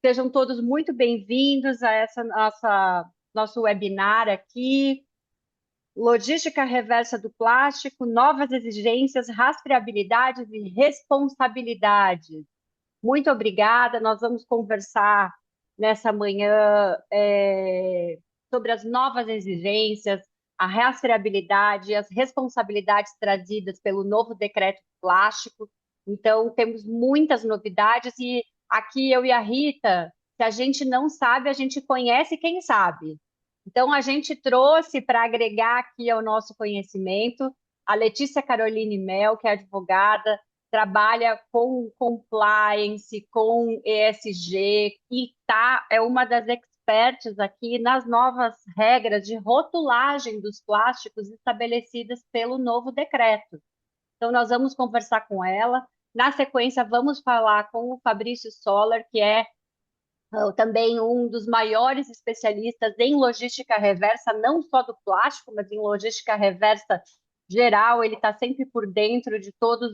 Sejam todos muito bem-vindos a essa nosso webinar aqui, Logística Reversa do Plástico, Novas Exigências, Rastreabilidades e Responsabilidades. Muito obrigada. Nós vamos conversar nessa manhã sobre as novas exigências, a rastreabilidade e as responsabilidades trazidas pelo novo decreto de plástico. Então, temos muitas novidades e aqui eu e a Rita, se a gente não sabe, a gente conhece quem sabe. Então, a gente trouxe para agregar aqui ao nosso conhecimento a Letícia Caroline Mel, que é advogada, trabalha com compliance, com ESG e é uma das experts aqui nas novas regras de rotulagem dos plásticos estabelecidas pelo novo decreto. Então, nós vamos conversar com ela. Na sequência, vamos falar com o Fabrício Soller, que é também um dos maiores especialistas em logística reversa, não só do plástico, mas em logística reversa geral. Ele está sempre por dentro de todos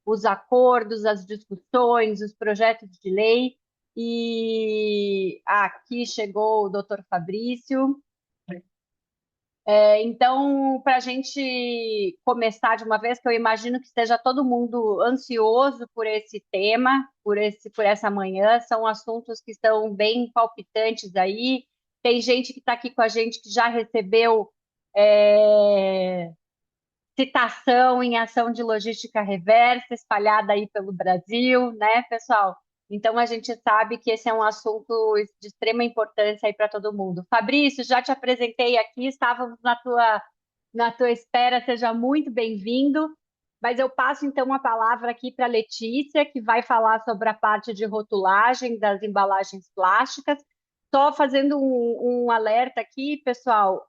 os acordos, as discussões, os projetos de lei. E aqui chegou o doutor Fabrício. Então, para a gente começar de uma vez, que eu imagino que esteja todo mundo ansioso por esse tema, por essa manhã, são assuntos que estão bem palpitantes aí. Tem gente que está aqui com a gente que já recebeu é, citação em ação de logística reversa espalhada aí pelo Brasil, né, pessoal? Então a gente sabe que esse é um assunto de extrema importância aí para todo mundo. Fabrício, já te apresentei aqui, estávamos na tua espera, seja muito bem-vindo. Mas eu passo então a palavra aqui para a Letícia, que vai falar sobre a parte de rotulagem das embalagens plásticas. Só fazendo um alerta aqui, pessoal,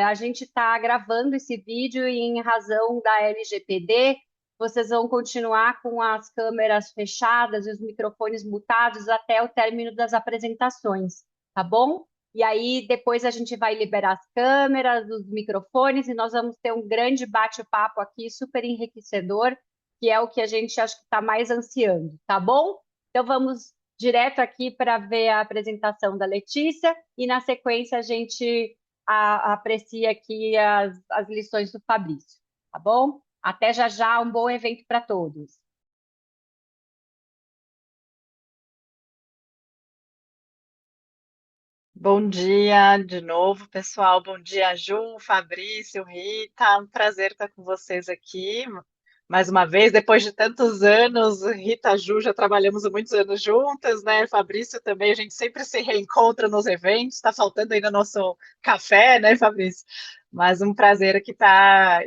a gente está gravando esse vídeo e em razão da LGPD, vocês vão continuar com as câmeras fechadas e os microfones mutados até o término das apresentações, tá bom? E aí depois a gente vai liberar as câmeras, os microfones e nós vamos ter um grande bate-papo aqui, super enriquecedor, que é o que a gente acho que está mais ansiando, tá bom? Então vamos direto aqui para ver a apresentação da Letícia e, na sequência, a gente aprecia aqui as lições do Fabrício, tá bom? Até já já, um bom evento para todos. Bom dia de novo, pessoal. Bom dia, Ju, Fabrício, Rita. Um prazer estar com vocês aqui mais uma vez. Depois de tantos anos, Rita, Ju, já trabalhamos há muitos anos juntas, né? Fabrício também, a gente sempre se reencontra nos eventos. Está faltando ainda nosso café, né, Fabrício? Mas um prazer aqui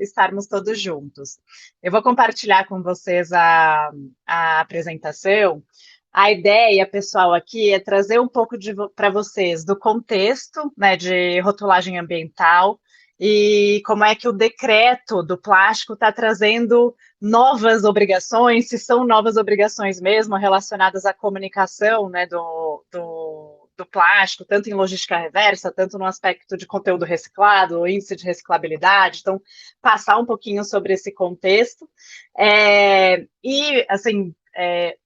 estarmos todos juntos. Eu vou compartilhar com vocês a apresentação. A ideia, pessoal, aqui é trazer um pouco para vocês do contexto, né, de rotulagem ambiental e como é que o decreto do plástico está trazendo novas obrigações, se são novas obrigações mesmo relacionadas à comunicação, né, do plástico, tanto em logística reversa, tanto no aspecto de conteúdo reciclado, índice de reciclabilidade. Então, passar um pouquinho sobre esse contexto. E, assim,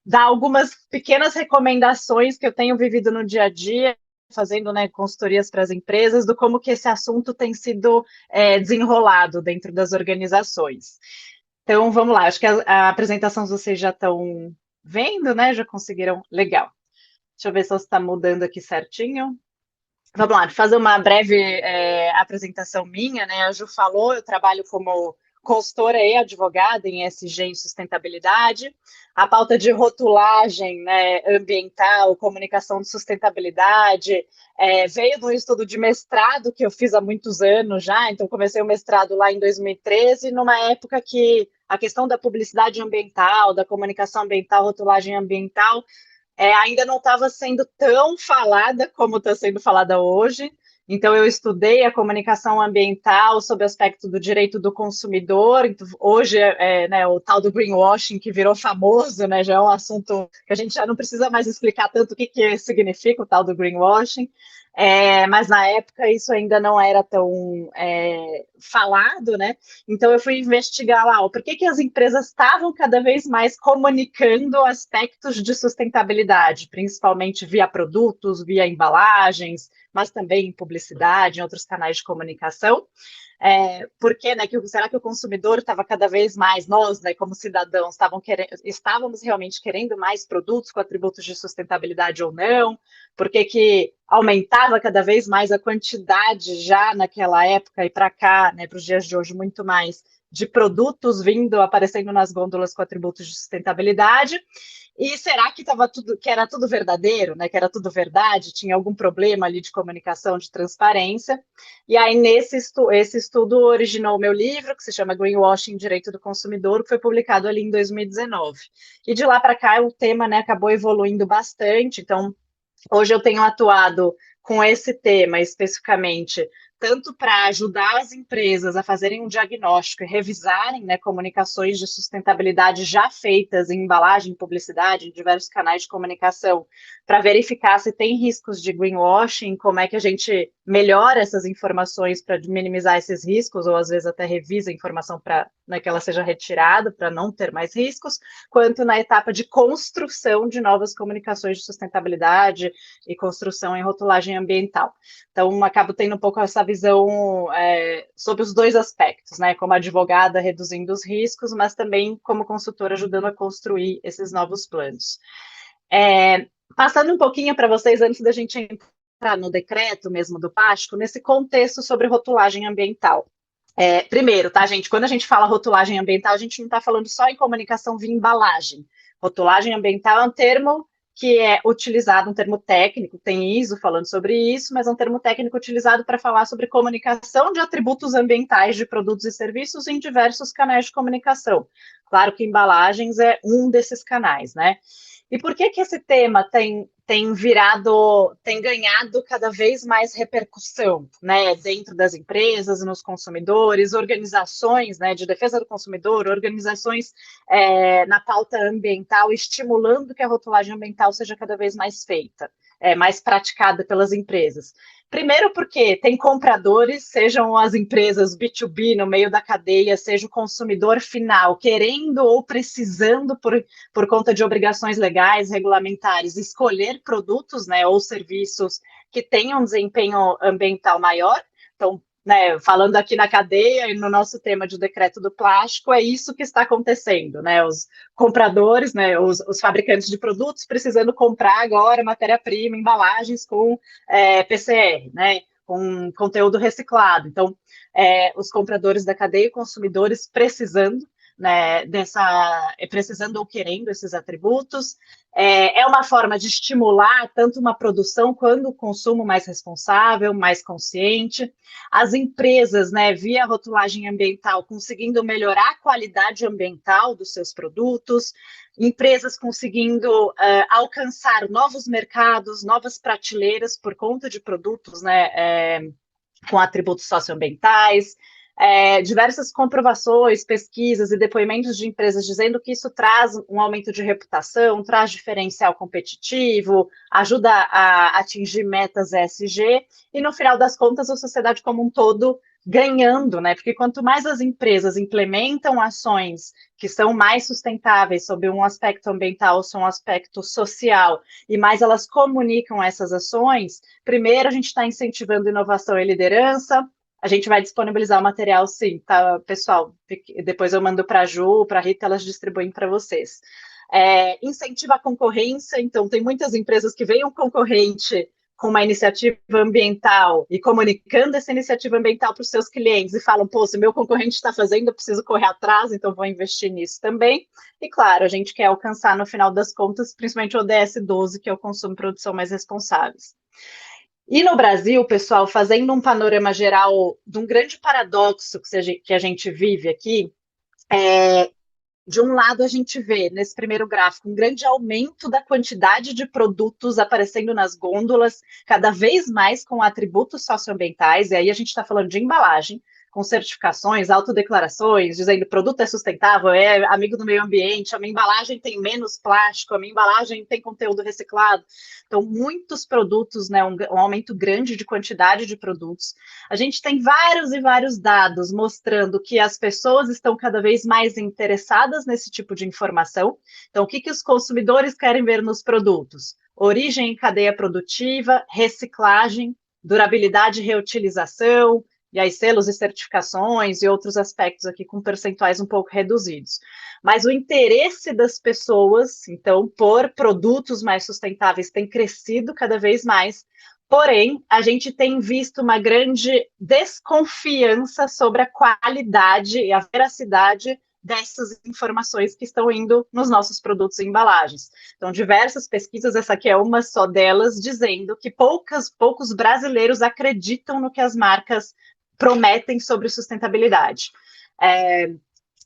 dar algumas pequenas recomendações que eu tenho vivido no dia a dia, fazendo, né, consultorias para as empresas, do como que esse assunto tem sido desenrolado dentro das organizações. Então, vamos lá. Acho que a apresentação vocês já estão vendo, né? Já conseguiram? Legal. Deixa eu ver se está mudando aqui certinho. Vamos lá, fazer uma breve apresentação minha, né? A Ju falou, eu trabalho como consultora e advogada em ESG em sustentabilidade. A pauta de rotulagem, né, ambiental, comunicação de sustentabilidade, veio de um estudo de mestrado que eu fiz há muitos anos já. Então, comecei o mestrado lá em 2013, numa época que a questão da publicidade ambiental, da comunicação ambiental, rotulagem ambiental, ainda não estava sendo tão falada como está sendo falada hoje. Então, eu estudei a comunicação ambiental sob o aspecto do direito do consumidor. Então, hoje, né, o tal do greenwashing que virou famoso, né, já é um assunto que a gente já não precisa mais explicar tanto o que significa o tal do greenwashing. Mas na época isso ainda não era tão falado, né? Então eu fui investigar lá, por que as empresas estavam cada vez mais comunicando aspectos de sustentabilidade, principalmente via produtos, via embalagens, mas também em publicidade, em outros canais de comunicação. Porque, né, será que o consumidor estava cada vez mais, nós, né, como cidadãos, estávamos realmente querendo mais produtos com atributos de sustentabilidade ou não? Por que aumentava cada vez mais a quantidade já naquela época e para cá, né, para os dias de hoje, muito mais de produtos aparecendo nas gôndolas com atributos de sustentabilidade? E será que que era tudo verdadeiro, né? Que era tudo verdade? Tinha algum problema ali de comunicação, de transparência? E aí, esse estudo originou o meu livro, que se chama Greenwashing, Direito do Consumidor, que foi publicado ali em 2019. E de lá para cá, o tema, né, acabou evoluindo bastante. Então, hoje eu tenho atuado com esse tema especificamente, tanto para ajudar as empresas a fazerem um diagnóstico e revisarem, né, comunicações de sustentabilidade já feitas em embalagem, publicidade, em diversos canais de comunicação, para verificar se tem riscos de greenwashing, como é que a gente melhora essas informações para minimizar esses riscos, ou às vezes até revisa a informação para, né, que ela seja retirada, para não ter mais riscos, quanto na etapa de construção de novas comunicações de sustentabilidade e construção em rotulagem ambiental. Então, acabo tendo um pouco essa visão sobre os dois aspectos, né? Como advogada, reduzindo os riscos, mas também como consultora, ajudando a construir esses novos planos. Passando um pouquinho para vocês, antes da gente entrar no decreto mesmo do plástico, nesse contexto sobre rotulagem ambiental. Primeiro, tá, gente? Quando a gente fala rotulagem ambiental, a gente não está falando só em comunicação via embalagem. Rotulagem ambiental é um termo que é utilizado, um termo técnico, tem ISO falando sobre isso, mas é um termo técnico utilizado para falar sobre comunicação de atributos ambientais de produtos e serviços em diversos canais de comunicação. Claro que embalagens é um desses canais, né? E por que esse tema tem ganhado cada vez mais repercussão, né, dentro das empresas, nos consumidores, organizações, né, de defesa do consumidor, organizações na pauta ambiental, estimulando que a rotulagem ambiental seja cada vez mais feita, mais praticada pelas empresas? Primeiro porque tem compradores, sejam as empresas B2B no meio da cadeia, seja o consumidor final, querendo ou precisando, por conta de obrigações legais, regulamentares, escolher produtos, né, ou serviços que tenham um desempenho ambiental maior. Então, né, falando aqui na cadeia e no nosso tema de decreto do plástico, é isso que está acontecendo, né? Os compradores, né, os fabricantes de produtos precisando comprar agora matéria-prima, embalagens com PCR, né, com conteúdo reciclado. Então, os compradores da cadeia e consumidores precisando, né, precisando ou querendo esses atributos. É uma forma de estimular tanto uma produção quanto o consumo mais responsável, mais consciente. As empresas, né, via rotulagem ambiental, conseguindo melhorar a qualidade ambiental dos seus produtos, empresas conseguindo alcançar novos mercados, novas prateleiras por conta de produtos, né, com atributos socioambientais, diversas comprovações, pesquisas e depoimentos de empresas dizendo que isso traz um aumento de reputação, traz diferencial competitivo, ajuda a atingir metas ESG, e no final das contas a sociedade como um todo ganhando, né? Porque quanto mais as empresas implementam ações que são mais sustentáveis sob um aspecto ambiental ou um aspecto social, e mais elas comunicam essas ações, primeiro a gente está incentivando inovação e liderança. A gente vai disponibilizar o material, sim, tá, pessoal? Depois eu mando para a Ju, para a Rita, elas distribuem para vocês. Incentiva a concorrência, então tem muitas empresas que veem um concorrente com uma iniciativa ambiental e comunicando essa iniciativa ambiental para os seus clientes e falam, pô, se meu concorrente está fazendo, eu preciso correr atrás, então vou investir nisso também. E claro, a gente quer alcançar, no final das contas, principalmente o ODS 12, que é o consumo e produção mais responsáveis. E no Brasil, pessoal, fazendo um panorama geral de um grande paradoxo que a gente vive aqui, de um lado a gente vê, nesse primeiro gráfico, um grande aumento da quantidade de produtos aparecendo nas gôndolas, cada vez mais com atributos socioambientais, e aí a gente está falando de embalagem, com certificações, autodeclarações, dizendo produto é sustentável, é amigo do meio ambiente, a minha embalagem tem menos plástico, a minha embalagem tem conteúdo reciclado. Então, muitos produtos, né, um aumento grande de quantidade de produtos. A gente tem vários e vários dados mostrando que as pessoas estão cada vez mais interessadas nesse tipo de informação. Então, o que os consumidores querem ver nos produtos? Origem em cadeia produtiva, reciclagem, durabilidade e reutilização, e aí selos e certificações e outros aspectos aqui com percentuais um pouco reduzidos. Mas o interesse das pessoas, então, por produtos mais sustentáveis tem crescido cada vez mais. Porém, a gente tem visto uma grande desconfiança sobre a qualidade e a veracidade dessas informações que estão indo nos nossos produtos e embalagens. Então, diversas pesquisas, essa aqui é uma só delas, dizendo que poucos brasileiros acreditam no que as marcas prometem sobre sustentabilidade.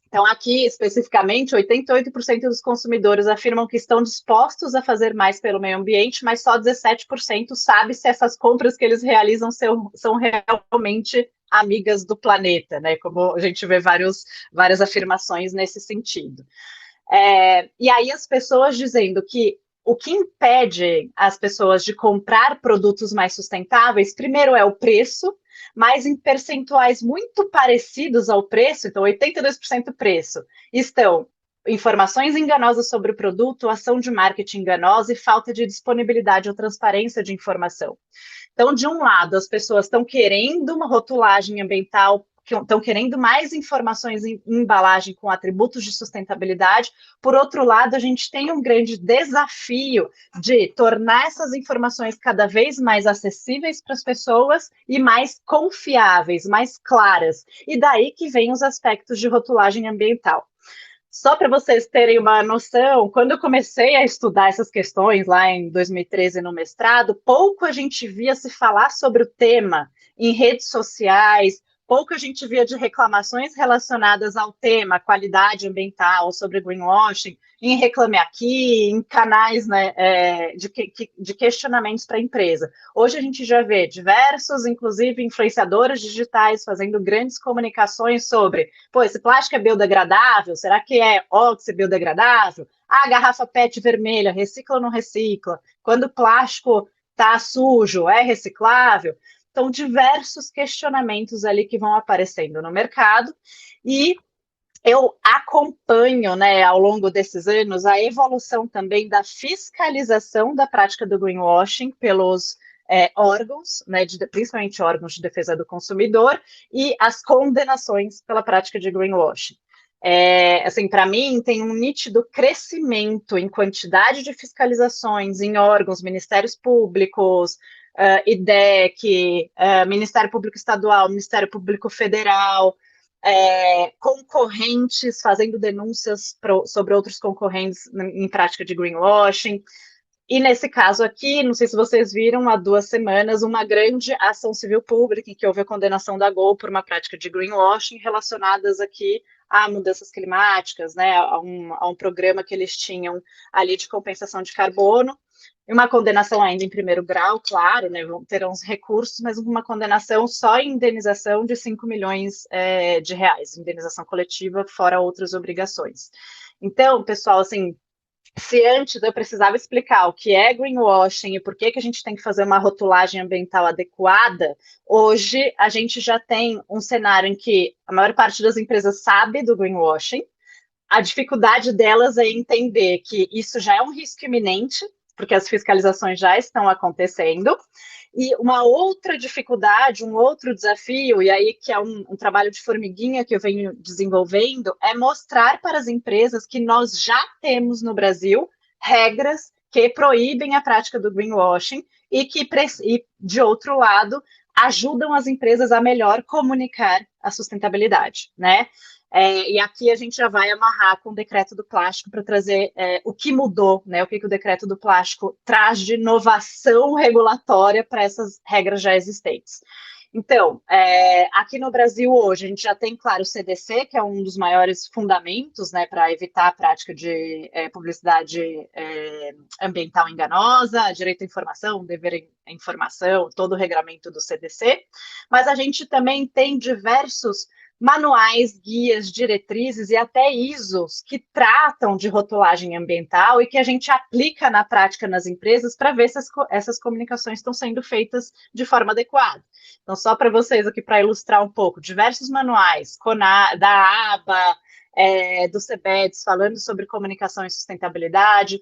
Então, aqui, especificamente, 88% dos consumidores afirmam que estão dispostos a fazer mais pelo meio ambiente, mas só 17% sabe se essas compras que eles realizam são realmente amigas do planeta, né? Como a gente vê várias afirmações nesse sentido. E aí as pessoas dizendo que o que impede as pessoas de comprar produtos mais sustentáveis, primeiro é o preço, mas em percentuais muito parecidos ao preço, então 82% preço, estão informações enganosas sobre o produto, ação de marketing enganosa e falta de disponibilidade ou transparência de informação. Então, de um lado, as pessoas estão querendo uma rotulagem ambiental, estão querendo mais informações em embalagem com atributos de sustentabilidade. Por outro lado, a gente tem um grande desafio de tornar essas informações cada vez mais acessíveis para as pessoas e mais confiáveis, mais claras. E daí que vem os aspectos de rotulagem ambiental. Só para vocês terem uma noção, quando eu comecei a estudar essas questões lá em 2013 no mestrado, pouco a gente via se falar sobre o tema em redes sociais, pouco a gente via de reclamações relacionadas ao tema, qualidade ambiental, sobre greenwashing, em Reclame Aqui, em canais, né, de questionamentos para a empresa. Hoje a gente já vê diversos, inclusive influenciadores digitais, fazendo grandes comunicações sobre, pô, esse plástico é biodegradável? Será que é óxido biodegradável? Ah, a garrafa PET vermelha, recicla ou não recicla? Quando o plástico está sujo, é reciclável? Então, diversos questionamentos ali que vão aparecendo no mercado e eu acompanho, né, ao longo desses anos, a evolução também da fiscalização da prática do greenwashing pelos órgãos, né, principalmente órgãos de defesa do consumidor, e as condenações pela prática de greenwashing. Assim, para mim, tem um nítido crescimento em quantidade de fiscalizações em órgãos, ministérios públicos, IDEC, Ministério Público Estadual, Ministério Público Federal, concorrentes fazendo denúncias sobre outros concorrentes em prática de greenwashing. E nesse caso aqui, não sei se vocês viram, há 2 semanas, uma grande ação civil pública em que houve a condenação da Gol por uma prática de greenwashing relacionadas aqui a mudanças climáticas, né, a um programa que eles tinham ali de compensação de carbono. E uma condenação ainda em primeiro grau, claro, né, terão os recursos, mas uma condenação só em indenização de 5 milhões de reais, indenização coletiva, fora outras obrigações. Então, pessoal, assim, se antes eu precisava explicar o que é greenwashing e por que a gente tem que fazer uma rotulagem ambiental adequada, hoje a gente já tem um cenário em que a maior parte das empresas sabe do greenwashing, a dificuldade delas é entender que isso já é um risco iminente, porque as fiscalizações já estão acontecendo. E uma outra dificuldade, um outro desafio, e aí que é um trabalho de formiguinha que eu venho desenvolvendo, é mostrar para as empresas que nós já temos no Brasil regras que proíbem a prática do greenwashing e que, de outro lado, ajudam as empresas a melhor comunicar a sustentabilidade, né? E aqui a gente já vai amarrar com o decreto do plástico para trazer o que mudou, né? O que o decreto do plástico traz de inovação regulatória para essas regras já existentes. Então, aqui no Brasil hoje, a gente já tem, claro, o CDC, que é um dos maiores fundamentos, né, para evitar a prática de publicidade ambiental enganosa, direito à informação, dever à informação, todo o regramento do CDC, mas a gente também tem diversos manuais, guias, diretrizes e até ISOs que tratam de rotulagem ambiental e que a gente aplica na prática nas empresas para ver se essas comunicações estão sendo feitas de forma adequada. Então, só para vocês aqui, para ilustrar um pouco, diversos manuais, da ABA, do CBEDS, falando sobre comunicação e sustentabilidade,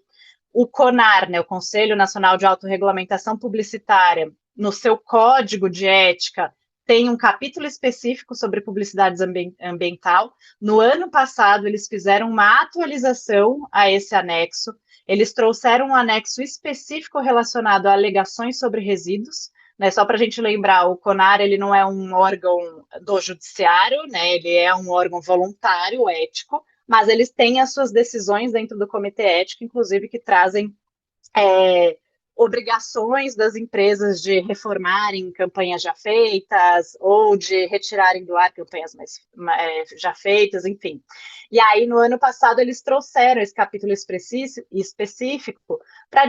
o CONAR, né, o Conselho Nacional de Autorregulamentação Publicitária, no seu código de ética, tem um capítulo específico sobre publicidade ambiental. No ano passado, eles fizeram uma atualização a esse anexo. Eles trouxeram um anexo específico relacionado a alegações sobre resíduos, né? Só para a gente lembrar, o CONAR ele não é um órgão do judiciário, né? Ele é um órgão voluntário, ético, mas eles têm as suas decisões dentro do comitê ético, inclusive que trazem obrigações das empresas de reformarem campanhas já feitas ou de retirarem do ar campanhas já feitas, enfim. E aí, no ano passado, eles trouxeram esse capítulo específico para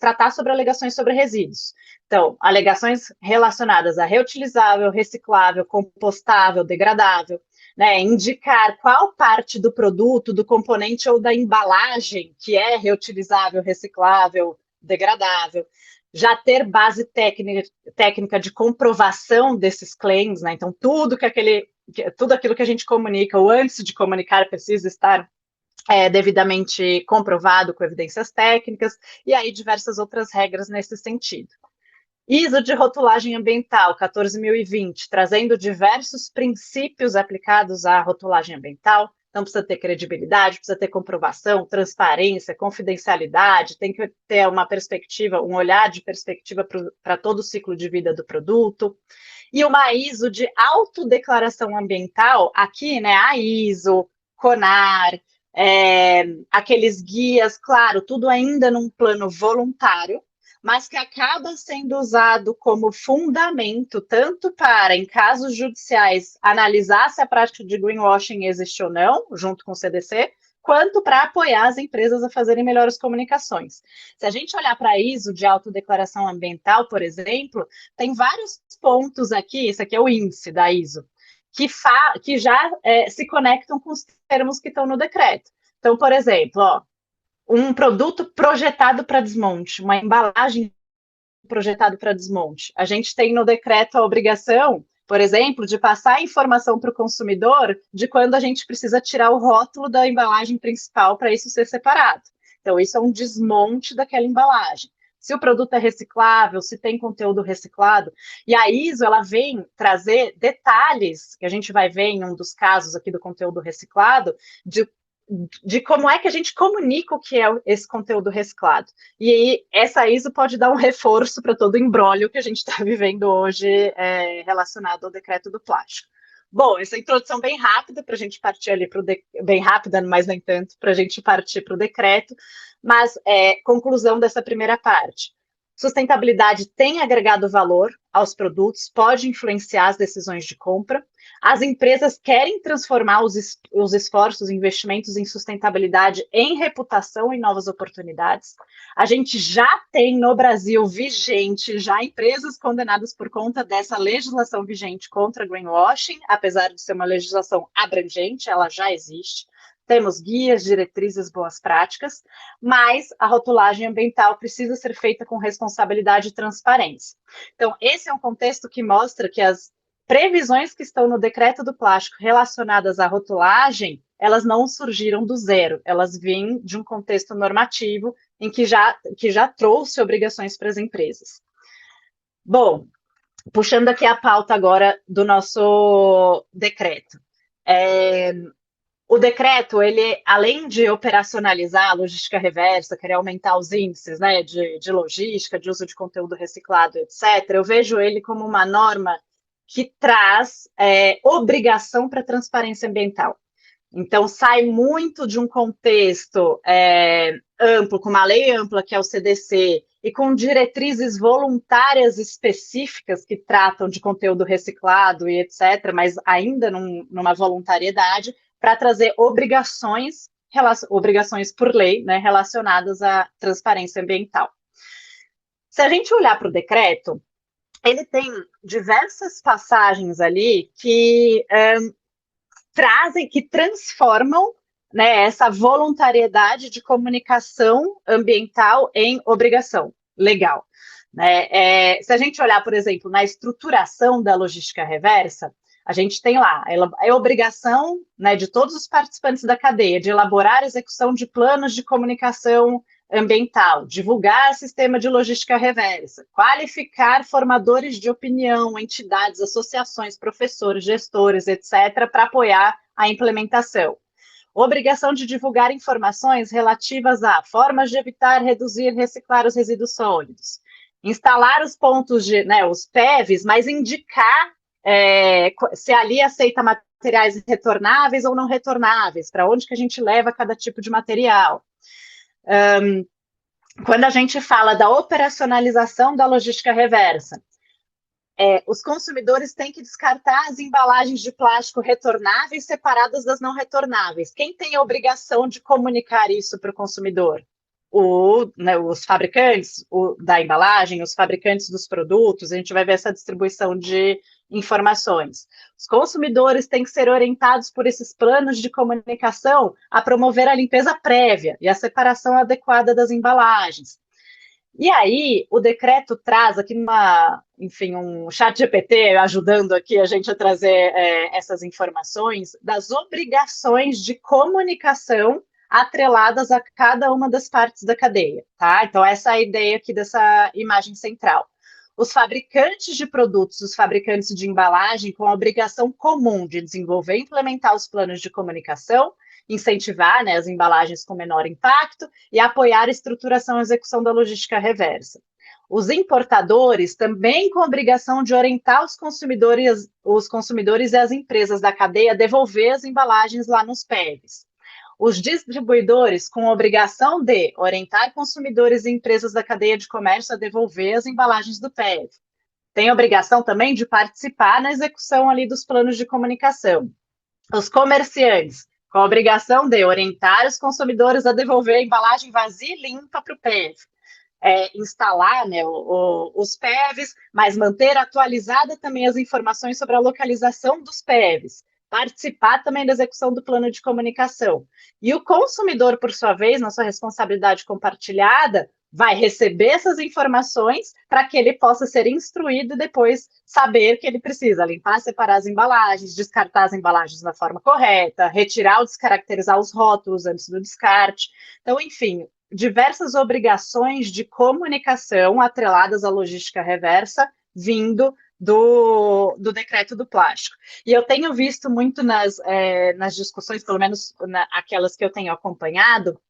tratar sobre alegações sobre resíduos. Então, alegações relacionadas a reutilizável, reciclável, compostável, degradável, né, indicar qual parte do produto, do componente ou da embalagem que é reutilizável, reciclável, degradável, já ter base técnica de comprovação desses claims, né? Então, tudo aquilo que a gente comunica ou antes de comunicar precisa estar devidamente comprovado com evidências técnicas, e aí diversas outras regras nesse sentido. ISO de rotulagem ambiental 14.020, trazendo diversos princípios aplicados à rotulagem ambiental. Então, precisa ter credibilidade, precisa ter comprovação, transparência, confidencialidade, tem que ter uma perspectiva, um olhar de perspectiva para todo o ciclo de vida do produto. E uma ISO de autodeclaração ambiental, aqui, né, a ISO, CONAR, aqueles guias, claro, tudo ainda num plano voluntário, mas que acaba sendo usado como fundamento tanto para, em casos judiciais, analisar se a prática de greenwashing existe ou não, junto com o CDC, quanto para apoiar as empresas a fazerem melhores comunicações. Se a gente olhar para a ISO de autodeclaração ambiental, por exemplo, tem vários pontos aqui, esse aqui é o índice da ISO, que já se conectam com os termos que estão no decreto. Então, por exemplo, um produto projetado para desmonte, uma embalagem projetada para desmonte. A gente tem no decreto a obrigação, por exemplo, de passar a informação para o consumidor de quando a gente precisa tirar o rótulo da embalagem principal para isso ser separado. Então, isso é um desmonte daquela embalagem. Se o produto é reciclável, se tem conteúdo reciclado. E a ISO, ela vem trazer detalhes, que a gente vai ver em um dos casos aqui do conteúdo reciclado, de como é que a gente comunica o que é esse conteúdo reciclado. E aí, essa ISO pode dar um reforço para todo o imbróglio que a gente está vivendo hoje relacionado ao decreto do plástico. Bom, essa introdução bem rápida para a gente partir ali para bem rápida, mas nem tanto, para a gente partir para o decreto, mas conclusão dessa primeira parte. Sustentabilidade tem agregado valor aos produtos, pode influenciar as decisões de compra. As empresas querem transformar os esforços e investimentos em sustentabilidade em reputação e novas oportunidades. A gente já tem no Brasil vigente, já empresas condenadas por conta dessa legislação vigente contra greenwashing, apesar de ser uma legislação abrangente, ela já existe. Temos guias, diretrizes, boas práticas, mas a rotulagem ambiental precisa ser feita com responsabilidade e transparência. Então, esse é um contexto que mostra que as previsões que estão no decreto do plástico relacionadas à rotulagem, elas não surgiram do zero, elas vêm de um contexto normativo em que já trouxe obrigações para as empresas. Bom, puxando aqui a pauta agora do nosso decreto. O decreto, ele, além de operacionalizar a logística reversa, querer aumentar os índices, né, de logística, de uso de conteúdo reciclado, etc., eu vejo ele como uma norma que traz obrigação para transparência ambiental. Então, sai muito de um contexto amplo, com uma lei ampla, que é o CDC, e com diretrizes voluntárias específicas que tratam de conteúdo reciclado e etc., mas ainda numa voluntariedade, para trazer obrigações por lei, né, relacionadas à transparência ambiental. Se a gente olhar para o decreto, ele tem diversas passagens ali que trazem, que transformam, né, essa voluntariedade de comunicação ambiental em obrigação legal. Né? Se a gente olhar, por exemplo, na estruturação da logística reversa, a gente tem lá a obrigação, né, de todos os participantes da cadeia de elaborar a execução de planos de comunicação ambiental, divulgar sistema de logística reversa, qualificar formadores de opinião, entidades, associações, professores, gestores, etc., para apoiar a implementação. Obrigação de divulgar informações relativas a formas de evitar, reduzir, reciclar os resíduos sólidos. Instalar os pontos de, né, os PEVs, mas indicar se ali aceita materiais retornáveis ou não retornáveis, para onde que a gente leva cada tipo de material. Quando a gente fala da operacionalização da logística reversa, os consumidores têm que descartar as embalagens de plástico retornáveis separadas das não retornáveis. Quem tem a obrigação de comunicar isso para o consumidor? Os fabricantes da embalagem, os fabricantes dos produtos, a gente vai ver essa distribuição de informações. Os consumidores têm que ser orientados por esses planos de comunicação a promover a limpeza prévia e a separação adequada das embalagens. E aí, o decreto traz aqui um chat GPT ajudando aqui a gente a trazer essas informações das obrigações de comunicação atreladas a cada uma das partes da cadeia, tá? Então, essa é a ideia aqui dessa imagem central. Os fabricantes de produtos, os fabricantes de embalagem, com a obrigação comum de desenvolver e implementar os planos de comunicação, incentivar, né, as embalagens com menor impacto e apoiar a estruturação e execução da logística reversa. Os importadores também com a obrigação de orientar os consumidores e as empresas da cadeia a devolver as embalagens lá nos PEVs. Os distribuidores com a obrigação de orientar consumidores e empresas da cadeia de comércio a devolver as embalagens do PEV. Tem a obrigação também de participar na execução ali dos planos de comunicação. Os comerciantes com a obrigação de orientar os consumidores a devolver a embalagem vazia e limpa para o PEV. Instalar, né, os PEVs, mas manter atualizada também as informações sobre a localização dos PEVs. Participar também da execução do plano de comunicação. E o consumidor, por sua vez, na sua responsabilidade compartilhada, vai receber essas informações para que ele possa ser instruído e depois saber que ele precisa limpar, separar as embalagens, descartar as embalagens da forma correta, retirar ou descaracterizar os rótulos antes do descarte. Então, enfim, diversas obrigações de comunicação atreladas à logística reversa vindo do decreto do plástico. E eu tenho visto muito nas discussões, pelo menos aquelas que eu tenho acompanhado,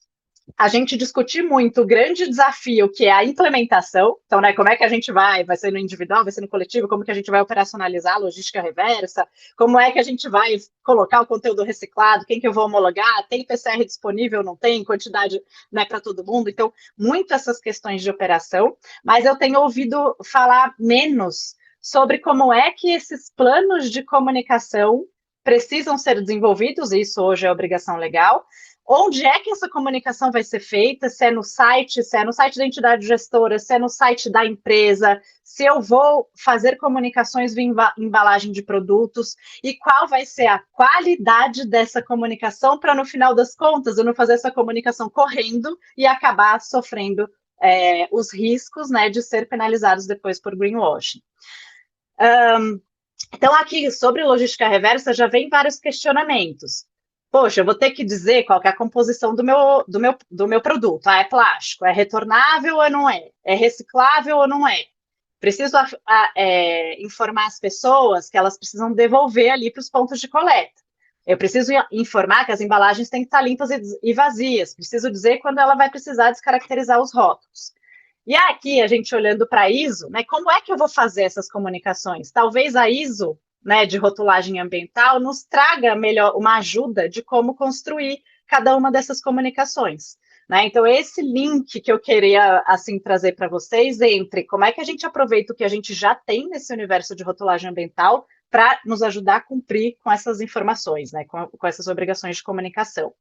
a gente discutir muito o grande desafio que é a implementação. Então, né, como é que a gente vai ser no individual, vai ser no coletivo, como que a gente vai operacionalizar a logística reversa, como é que a gente vai colocar o conteúdo reciclado, quem que eu vou homologar, tem PCR disponível, não tem, quantidade, né, para todo mundo. Então, muito essas questões de operação, mas eu tenho ouvido falar menos sobre como é que esses planos de comunicação precisam ser desenvolvidos, e isso hoje é obrigação legal. Onde é que essa comunicação vai ser feita? Se é no site da entidade gestora, se é no site da empresa, se eu vou fazer comunicações via embalagem de produtos e qual vai ser a qualidade dessa comunicação para, no final das contas, eu não fazer essa comunicação correndo e acabar sofrendo os riscos, né, de ser penalizados depois por greenwashing. Então, aqui, sobre logística reversa, já vem vários questionamentos. Poxa, eu vou ter que dizer qual que é a composição do meu produto. É plástico? É retornável ou não é? É reciclável ou não é? Preciso informar as pessoas que elas precisam devolver ali para os pontos de coleta. Eu preciso informar que as embalagens têm que estar limpas e vazias. Preciso dizer quando ela vai precisar descaracterizar os rótulos. E aqui, a gente olhando para a ISO, né, como é que eu vou fazer essas comunicações? Talvez a ISO, né, de rotulagem ambiental, nos traga melhor uma ajuda de como construir cada uma dessas comunicações. né? Então, esse link que eu queria, assim, trazer para vocês entre como é que a gente aproveita o que a gente já tem nesse universo de rotulagem ambiental para nos ajudar a cumprir com essas informações, né? Com essas obrigações de comunicação.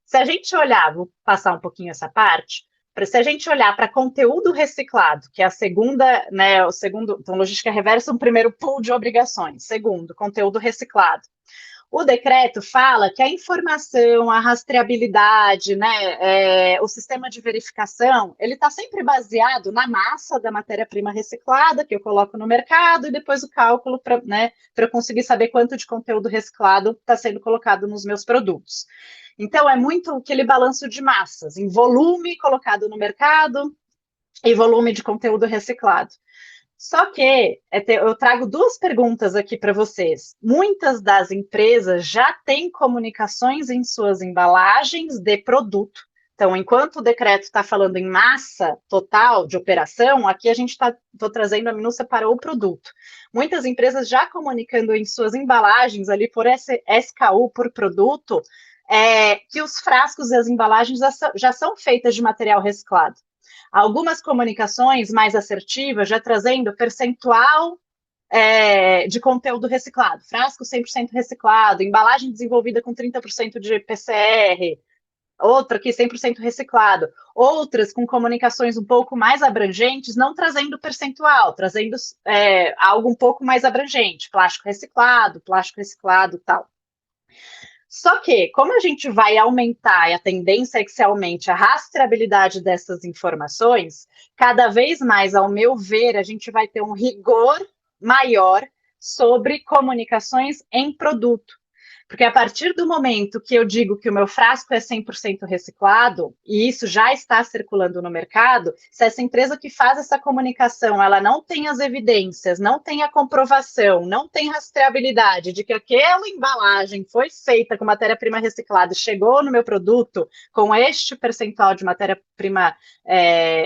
Se a gente olhar, vou passar um pouquinho essa parte, se a gente olhar para conteúdo reciclado, que é a segunda, né, o segundo, então, logística reversa é um primeiro pool de obrigações. Segundo, conteúdo reciclado. O decreto fala que a informação, a rastreabilidade, né, o sistema de verificação, ele está sempre baseado na massa da matéria-prima reciclada que eu coloco no mercado e depois o cálculo para, né, eu conseguir saber quanto de conteúdo reciclado está sendo colocado nos meus produtos. Então, é muito aquele balanço de massas, em volume colocado no mercado e volume de conteúdo reciclado. Só que eu trago duas perguntas aqui para vocês. Muitas das empresas já têm comunicações em suas embalagens de produto. Então, enquanto o decreto está falando em massa total de operação, aqui a gente está trazendo a minúcia para o produto. Muitas empresas já comunicando em suas embalagens, ali por SKU por produto, que os frascos e as embalagens já são feitas de material reciclado. Algumas comunicações mais assertivas, já trazendo percentual de conteúdo reciclado, frasco 100% reciclado, embalagem desenvolvida com 30% de PCR, outra aqui 100% reciclado, outras com comunicações um pouco mais abrangentes, não trazendo percentual, trazendo algo um pouco mais abrangente, plástico reciclado, tal. Só que, como a gente vai aumentar, e a tendência é que se aumente a rastreabilidade dessas informações, cada vez mais, ao meu ver, a gente vai ter um rigor maior sobre comunicações em produto. Porque a partir do momento que eu digo que o meu frasco é 100% reciclado, e isso já está circulando no mercado, se essa empresa que faz essa comunicação, ela não tem as evidências, não tem a comprovação, não tem rastreabilidade de que aquela embalagem foi feita com matéria-prima reciclada e chegou no meu produto com este percentual de matéria-prima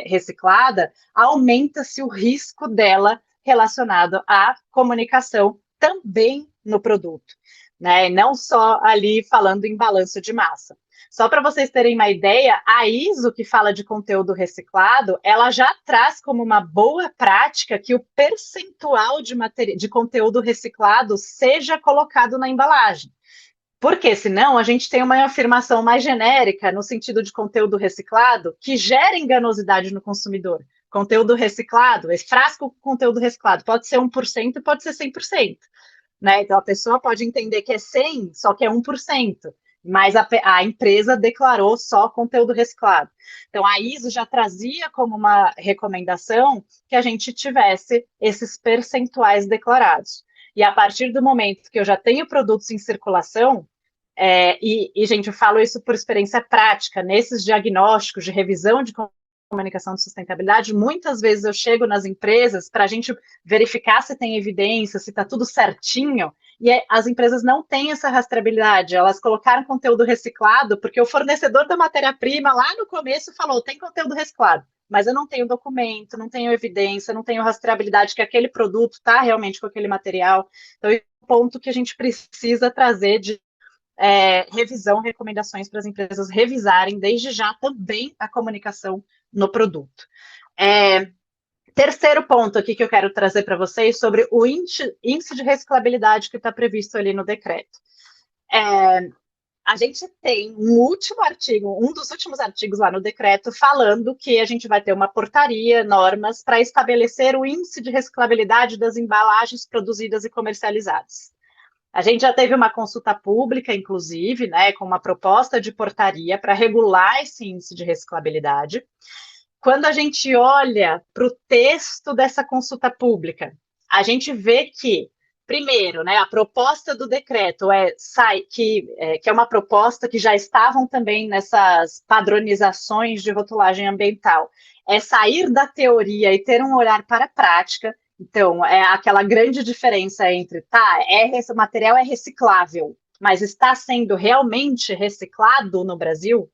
reciclada, aumenta-se o risco dela relacionado à comunicação também no produto. Né? Não só ali falando em balanço de massa. Só para vocês terem uma ideia, a ISO, que fala de conteúdo reciclado, ela já traz como uma boa prática que o percentual de conteúdo reciclado seja colocado na embalagem. Porque senão a gente tem uma afirmação mais genérica no sentido de conteúdo reciclado que gera enganosidade no consumidor. Conteúdo reciclado, esse frasco com conteúdo reciclado pode ser 1%, pode ser 100%. Né? Então, a pessoa pode entender que é 100, só que é 1%, mas a empresa declarou só conteúdo reciclado. Então, a ISO já trazia como uma recomendação que a gente tivesse esses percentuais declarados. E a partir do momento que eu já tenho produtos em circulação, gente, eu falo isso por experiência prática, nesses diagnósticos de revisão de comunicação de sustentabilidade, muitas vezes eu chego nas empresas para a gente verificar se tem evidência, se está tudo certinho, e as empresas não têm essa rastreabilidade, elas colocaram conteúdo reciclado, porque o fornecedor da matéria-prima lá no começo falou, tem conteúdo reciclado, mas eu não tenho documento, não tenho evidência, não tenho rastreabilidade que aquele produto está realmente com aquele material. Então, é um ponto que a gente precisa trazer de revisão, recomendações para as empresas revisarem desde já também a comunicação no produto. Terceiro ponto aqui que eu quero trazer para vocês sobre o índice de reciclabilidade que está previsto ali no decreto. A gente tem um dos últimos artigos lá no decreto falando que a gente vai ter uma portaria, normas, para estabelecer o índice de reciclabilidade das embalagens produzidas e comercializadas. A gente já teve uma consulta pública, inclusive, né, com uma proposta de portaria para regular esse índice de reciclabilidade. Quando a gente olha para o texto dessa consulta pública, a gente vê que, primeiro, né, a proposta do decreto que é uma proposta que já estavam também nessas padronizações de rotulagem ambiental, é sair da teoria e ter um olhar para a prática. Então, é aquela grande diferença entre, o material é reciclável, mas está sendo realmente reciclado no Brasil?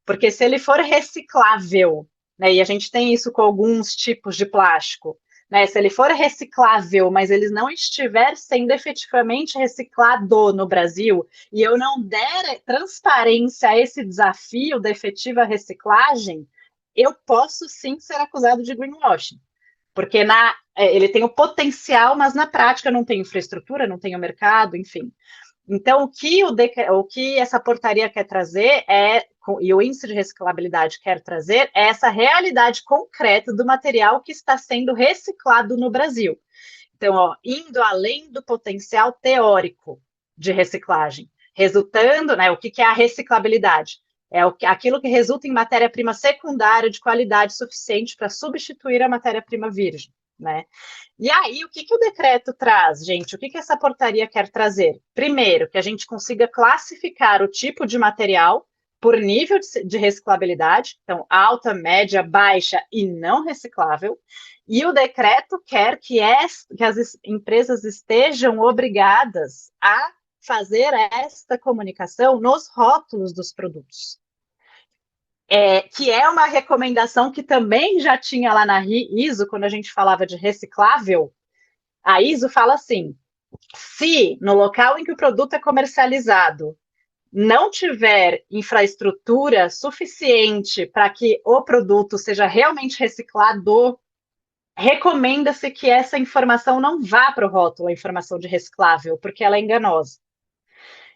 Porque se ele for reciclável, né, e a gente tem isso com alguns tipos de plástico, né? Se ele for reciclável, mas ele não estiver sendo efetivamente reciclado no Brasil, e eu não der transparência a esse desafio da efetiva reciclagem, eu posso sim ser acusado de greenwashing. Porque ele tem o potencial, mas na prática não tem infraestrutura, não tem o mercado, enfim. Então, o que essa portaria quer trazer e o índice de reciclabilidade quer trazer, é essa realidade concreta do material que está sendo reciclado no Brasil. Então, ó, indo além do potencial teórico de reciclagem, resultando, né, o que é a reciclabilidade? Aquilo que resulta em matéria-prima secundária de qualidade suficiente para substituir a matéria-prima virgem, né? E aí, o que o decreto traz, gente? O que essa portaria quer trazer? Primeiro, que a gente consiga classificar o tipo de material por nível de reciclabilidade, então alta, média, baixa e não reciclável. E o decreto quer que as empresas estejam obrigadas a fazer esta comunicação nos rótulos dos produtos. Que é uma recomendação que também já tinha lá na ISO, quando a gente falava de reciclável. A ISO fala assim: se no local em que o produto é comercializado não tiver infraestrutura suficiente para que o produto seja realmente reciclado, recomenda-se que essa informação não vá para o rótulo, a informação de reciclável, porque ela é enganosa.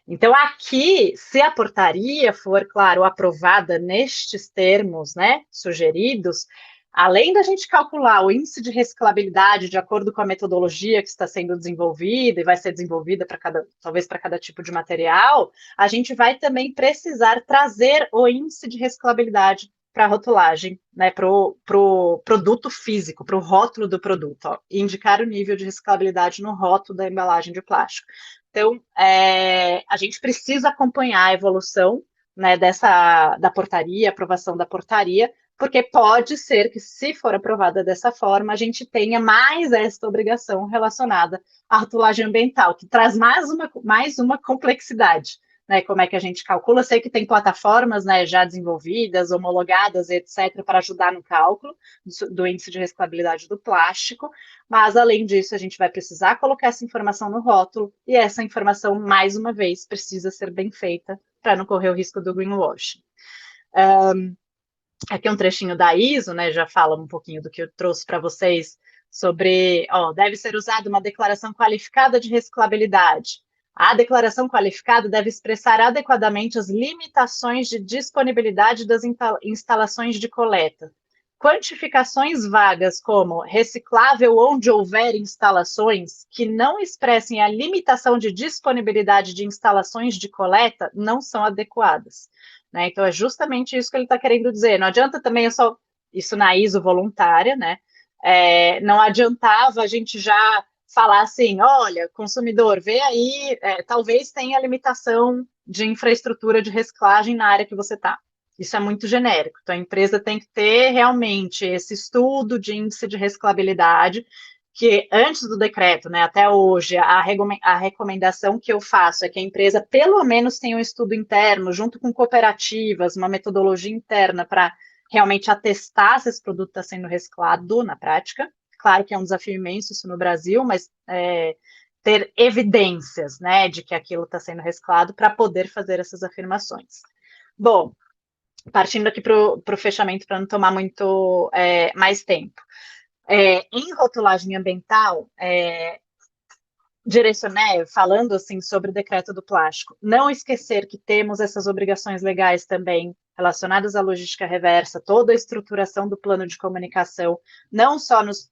Então, aqui, se a portaria for, claro, aprovada nestes termos, né, sugeridos, além da gente calcular o índice de reciclabilidade de acordo com a metodologia que está sendo desenvolvida e vai ser desenvolvida talvez para cada tipo de material, a gente vai também precisar trazer o índice de reciclabilidade para a rotulagem, né, para o produto físico, para o rótulo do produto, ó, e indicar o nível de reciclabilidade no rótulo da embalagem de plástico. Então, a gente precisa acompanhar a evolução, né, da portaria, aprovação da portaria, porque pode ser que, se for aprovada dessa forma, a gente tenha mais esta obrigação relacionada à rotulagem ambiental, que traz mais uma complexidade. Né, como é que a gente calcula? Sei que tem plataformas, né, já desenvolvidas, homologadas, etc., para ajudar no cálculo do índice de reciclabilidade do plástico, mas, além disso, a gente vai precisar colocar essa informação no rótulo, e essa informação, mais uma vez, precisa ser bem feita para não correr o risco do greenwashing. Aqui é um trechinho da ISO, né, já fala um pouquinho do que eu trouxe para vocês sobre, deve ser usada uma declaração qualificada de reciclabilidade. A declaração qualificada deve expressar adequadamente as limitações de disponibilidade das instalações de coleta. Quantificações vagas como reciclável onde houver instalações que não expressem a limitação de disponibilidade de instalações de coleta não são adequadas. Né? Então, é justamente isso que ele está querendo dizer. Não adianta também isso na ISO voluntária, né? Não adiantava a gente já falar assim, olha, consumidor, vê aí, talvez tenha limitação de infraestrutura de reciclagem na área que você está. Isso é muito genérico. Então, a empresa tem que ter realmente esse estudo de índice de reciclabilidade, que antes do decreto, né, até hoje, a recomendação que eu faço é que a empresa pelo menos tenha um estudo interno, junto com cooperativas, uma metodologia interna para realmente atestar se esse produto está sendo reciclado na prática. Claro que é um desafio imenso isso no Brasil, mas ter evidências, né, de que aquilo está sendo reciclado para poder fazer essas afirmações. Bom, partindo aqui para o fechamento, para não tomar muito mais tempo. Em rotulagem ambiental, falando assim sobre o decreto do plástico, não esquecer que temos essas obrigações legais também relacionadas à logística reversa, toda a estruturação do plano de comunicação, não só nos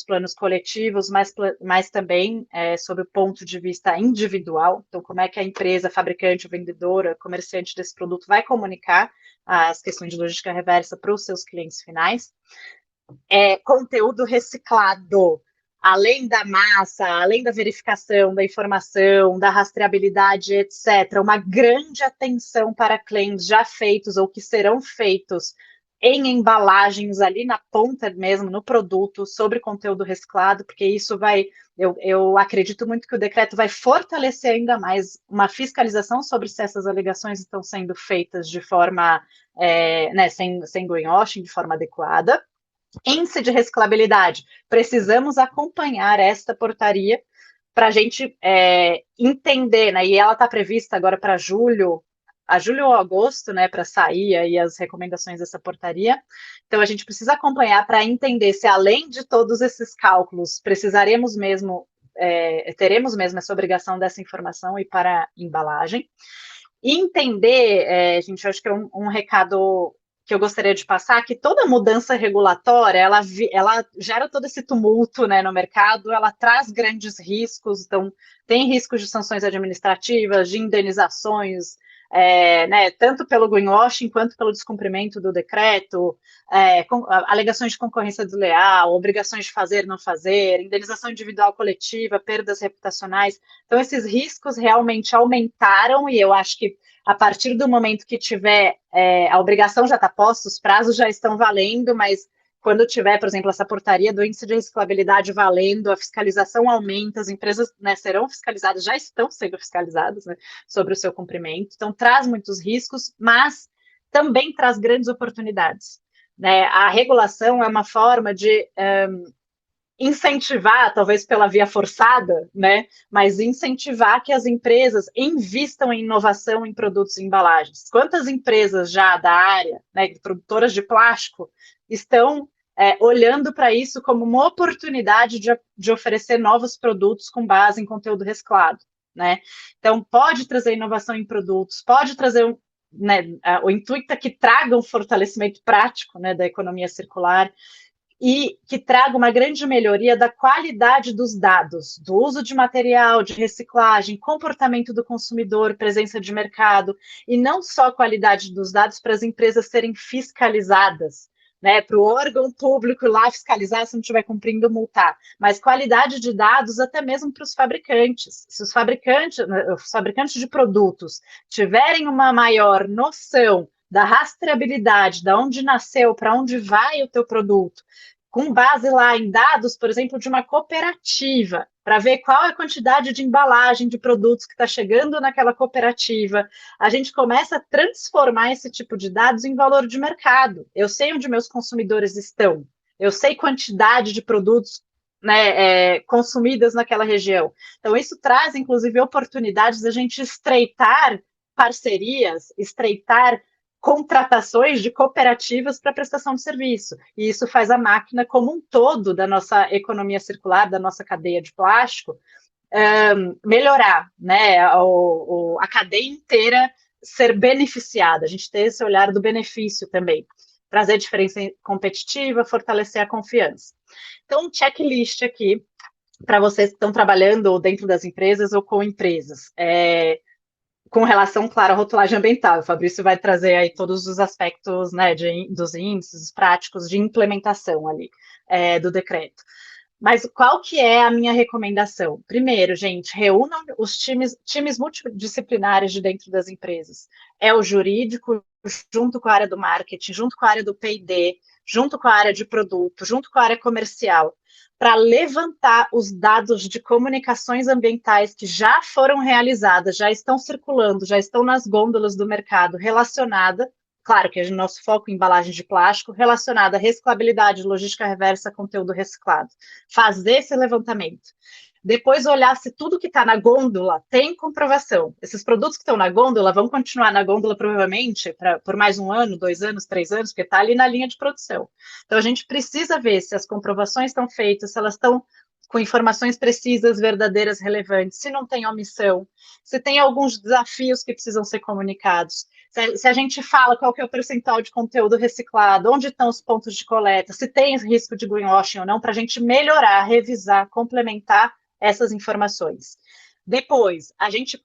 planos coletivos, mas também sob o ponto de vista individual. Então, como é que a empresa, fabricante, vendedora, comerciante desse produto vai comunicar as questões de logística reversa para os seus clientes finais. Conteúdo reciclado, além da massa, além da verificação, da informação, da rastreabilidade, etc., uma grande atenção para claims já feitos ou que serão feitos em embalagens ali na ponta mesmo, no produto, sobre conteúdo reciclado, porque isso eu acredito muito que o decreto vai fortalecer ainda mais uma fiscalização sobre se essas alegações estão sendo feitas de forma, sem greenwashing, de forma adequada. Índice de reciclabilidade. Precisamos acompanhar esta portaria para a gente entender, né? E ela está prevista agora para julho, a julho ou agosto, né? Para sair aí as recomendações dessa portaria. Então a gente precisa acompanhar para entender se, além de todos esses cálculos, precisaremos mesmo, teremos mesmo essa obrigação dessa informação e para embalagem. E entender, gente, eu acho que é um recado que eu gostaria de passar, que toda mudança regulatória, ela gera todo esse tumulto, né, no mercado, ela traz grandes riscos, então tem riscos de sanções administrativas, de indenizações, né, tanto pelo greenwashing quanto pelo descumprimento do decreto, alegações de concorrência desleal, obrigações de fazer, não fazer, indenização individual coletiva, perdas reputacionais. Então, esses riscos realmente aumentaram e eu acho que a partir do momento que tiver, a obrigação já está posta, os prazos já estão valendo, mas quando tiver, por exemplo, essa portaria do índice de reciclabilidade valendo, a fiscalização aumenta, as empresas, né, serão fiscalizadas, já estão sendo fiscalizadas, né, sobre o seu cumprimento. Então, traz muitos riscos, mas também traz grandes oportunidades. Né? A regulação é uma forma de incentivar, talvez pela via forçada, né? Mas incentivar que as empresas invistam em inovação em produtos e embalagens. Quantas empresas já da área, né, produtoras de plástico, estão olhando para isso como uma oportunidade de oferecer novos produtos com base em conteúdo reciclado, né? Então, pode trazer inovação em produtos, pode trazer né, o intuito é que traga um fortalecimento prático, né, da economia circular, e que traga uma grande melhoria da qualidade dos dados, do uso de material, de reciclagem, comportamento do consumidor, presença de mercado, e não só a qualidade dos dados para as empresas serem fiscalizadas, né, para o órgão público ir lá fiscalizar se não estiver cumprindo, multar, mas qualidade de dados até mesmo para os fabricantes. Se os fabricantes de produtos tiverem uma maior noção da rastreabilidade, de onde nasceu, para onde vai o teu produto, com base lá em dados, por exemplo, de uma cooperativa, para ver qual é a quantidade de embalagem de produtos que está chegando naquela cooperativa. A gente começa a transformar esse tipo de dados em valor de mercado. Eu sei onde meus consumidores estão, eu sei quantidade de produtos né, consumidas naquela região. Então, isso traz, inclusive, oportunidades da gente estreitar parcerias, estreitar contratações de cooperativas para prestação de serviço. E isso faz a máquina como um todo da nossa economia circular, da nossa cadeia de plástico, melhorar, né? A cadeia inteira ser beneficiada, a gente ter esse olhar do benefício também, trazer diferença competitiva, fortalecer a confiança. Então, um checklist aqui para vocês que estão trabalhando dentro das empresas ou com empresas. Com relação, claro, à rotulagem ambiental. O Fabrício vai trazer aí todos os aspectos né, dos índices práticos de implementação ali do decreto. Mas qual que é a minha recomendação? Primeiro, gente, reúnam os times multidisciplinares de dentro das empresas. É o jurídico, junto com a área do marketing, junto com a área do P&D, junto com a área de produto, junto com a área comercial, para levantar os dados de comunicações ambientais que já foram realizadas, já estão circulando, já estão nas gôndolas do mercado, relacionada, claro que é o nosso foco em embalagem de plástico, relacionada à reciclabilidade, logística reversa, conteúdo reciclado. Fazer esse levantamento. Depois olhar se tudo que está na gôndola tem comprovação. Esses produtos que estão na gôndola vão continuar na gôndola provavelmente por mais 1 ano, 2 anos, 3 anos, porque está ali na linha de produção. Então a gente precisa ver se as comprovações estão feitas, se elas estão com informações precisas, verdadeiras, relevantes, se não tem omissão, se tem alguns desafios que precisam ser comunicados, se a gente fala qual que é o percentual de conteúdo reciclado, onde estão os pontos de coleta, se tem risco de greenwashing ou não, para a gente melhorar, revisar, complementar essas informações. Depois, a gente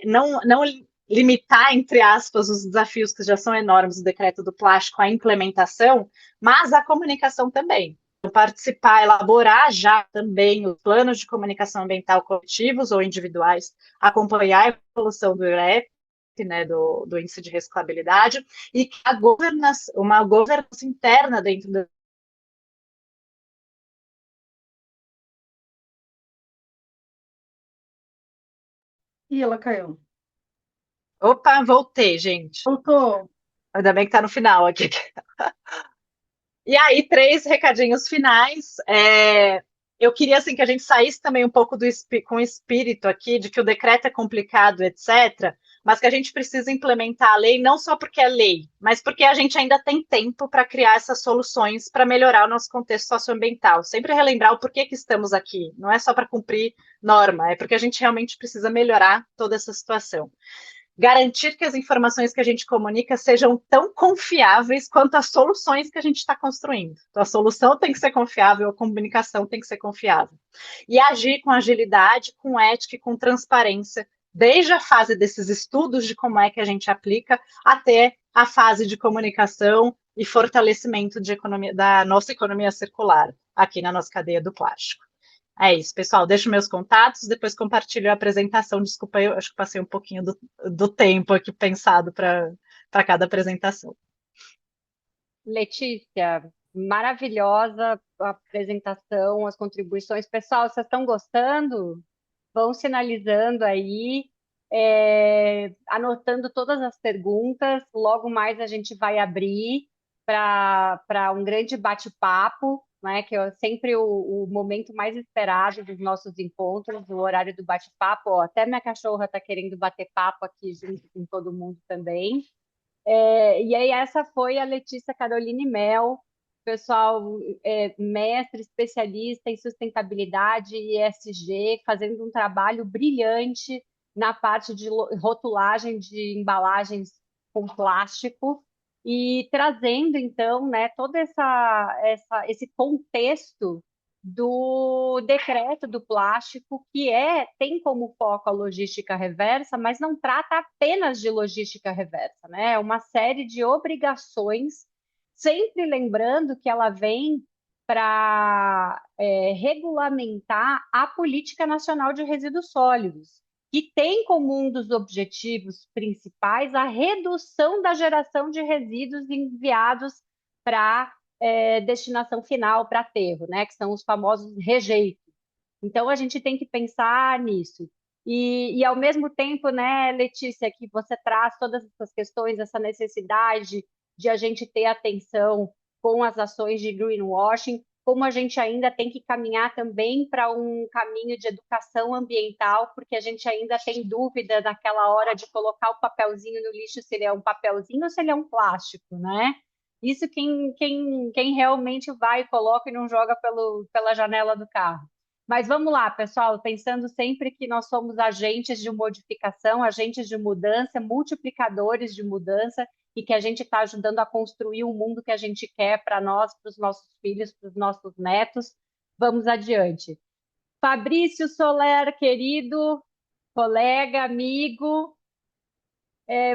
não limitar, entre aspas, os desafios que já são enormes do decreto do plástico à implementação, mas a comunicação também. Participar, elaborar já também os planos de comunicação ambiental coletivos ou individuais, acompanhar a evolução do IREP, né, do índice de reciclabilidade, e uma governança interna dentro da. E ela caiu. Opa, voltei, gente. Voltou. Ainda bem que tá no final aqui. E aí, três recadinhos finais. Eu queria assim, que a gente saísse também um pouco com o espírito aqui de que o decreto é complicado, etc., mas que a gente precisa implementar a lei não só porque é lei, mas porque a gente ainda tem tempo para criar essas soluções para melhorar o nosso contexto socioambiental. Sempre relembrar o porquê que estamos aqui. Não é só para cumprir norma, é porque a gente realmente precisa melhorar toda essa situação. Garantir que as informações que a gente comunica sejam tão confiáveis quanto as soluções que a gente está construindo. Então, a solução tem que ser confiável, a comunicação tem que ser confiável. E agir com agilidade, com ética e com transparência, desde a fase desses estudos de como é que a gente aplica, até a fase de comunicação e fortalecimento de economia, da nossa economia circular, aqui na nossa cadeia do plástico. É isso, pessoal. Deixo meus contatos, depois compartilho a apresentação. Desculpa, eu acho que passei um pouquinho do tempo aqui pensado para cada apresentação. Letícia, maravilhosa a apresentação, as contribuições. Pessoal, vocês estão gostando? Vão sinalizando aí, anotando todas as perguntas. Logo mais a gente vai abrir para um grande bate-papo, né? Que é sempre o momento mais esperado dos nossos encontros, o horário do bate-papo. Ó, até minha cachorra está querendo bater papo aqui junto com todo mundo também. E aí, essa foi a Letícia Caroline Mel, pessoal, mestre, especialista em sustentabilidade e ESG, fazendo um trabalho brilhante na parte de rotulagem de embalagens com plástico e trazendo, então, né, todo esse contexto do decreto do plástico, que tem como foco a logística reversa, mas não trata apenas de logística reversa, né? É uma série de obrigações, sempre lembrando que ela vem para regulamentar a Política Nacional de Resíduos Sólidos, que tem como um dos objetivos principais a redução da geração de resíduos enviados para destinação final, para aterro, né? Que são os famosos rejeitos. Então, a gente tem que pensar nisso. Ao mesmo tempo, né, Letícia, que você traz todas essas questões, essa necessidade de a gente ter atenção com as ações de greenwashing, como a gente ainda tem que caminhar também para um caminho de educação ambiental, porque a gente ainda tem dúvida naquela hora de colocar o papelzinho no lixo, se ele é um papelzinho ou se ele é um plástico, né? Isso quem realmente vai, coloca e não joga pela janela do carro. Mas vamos lá, pessoal, pensando sempre que nós somos agentes de modificação, agentes de mudança, multiplicadores de mudança, e que a gente está ajudando a construir o mundo que a gente quer para nós, para os nossos filhos, para os nossos netos. Vamos adiante. Fabrício Soler, querido colega, amigo,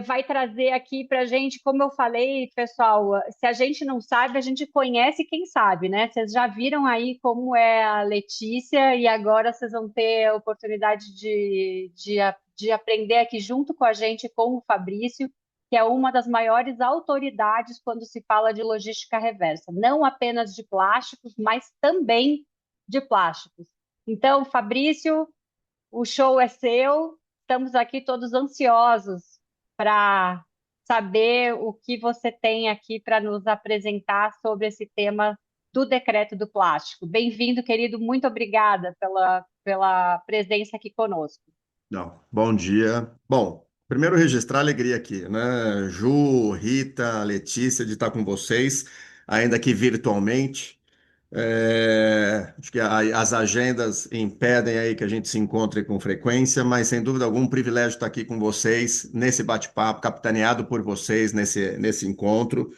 vai trazer aqui para a gente, como eu falei, pessoal, se a gente não sabe, a gente conhece quem sabe, né? Vocês já viram aí como é a Letícia e agora vocês vão ter a oportunidade de aprender aqui junto com a gente, com o Fabrício, que é uma das maiores autoridades quando se fala de logística reversa, não apenas de plásticos, mas também de plásticos. Então, Fabrício, o show é seu, estamos aqui todos ansiosos para saber o que você tem aqui para nos apresentar sobre esse tema do decreto do plástico. Bem-vindo, querido, muito obrigada pela presença aqui conosco. Não, bom dia. Bom, primeiro registrar a alegria aqui, né? Ju, Rita, Letícia, de estar com vocês, ainda que virtualmente. Acho que as agendas impedem aí que a gente se encontre com frequência, mas sem dúvida alguma, um privilégio estar aqui com vocês nesse bate-papo, capitaneado por vocês nesse encontro,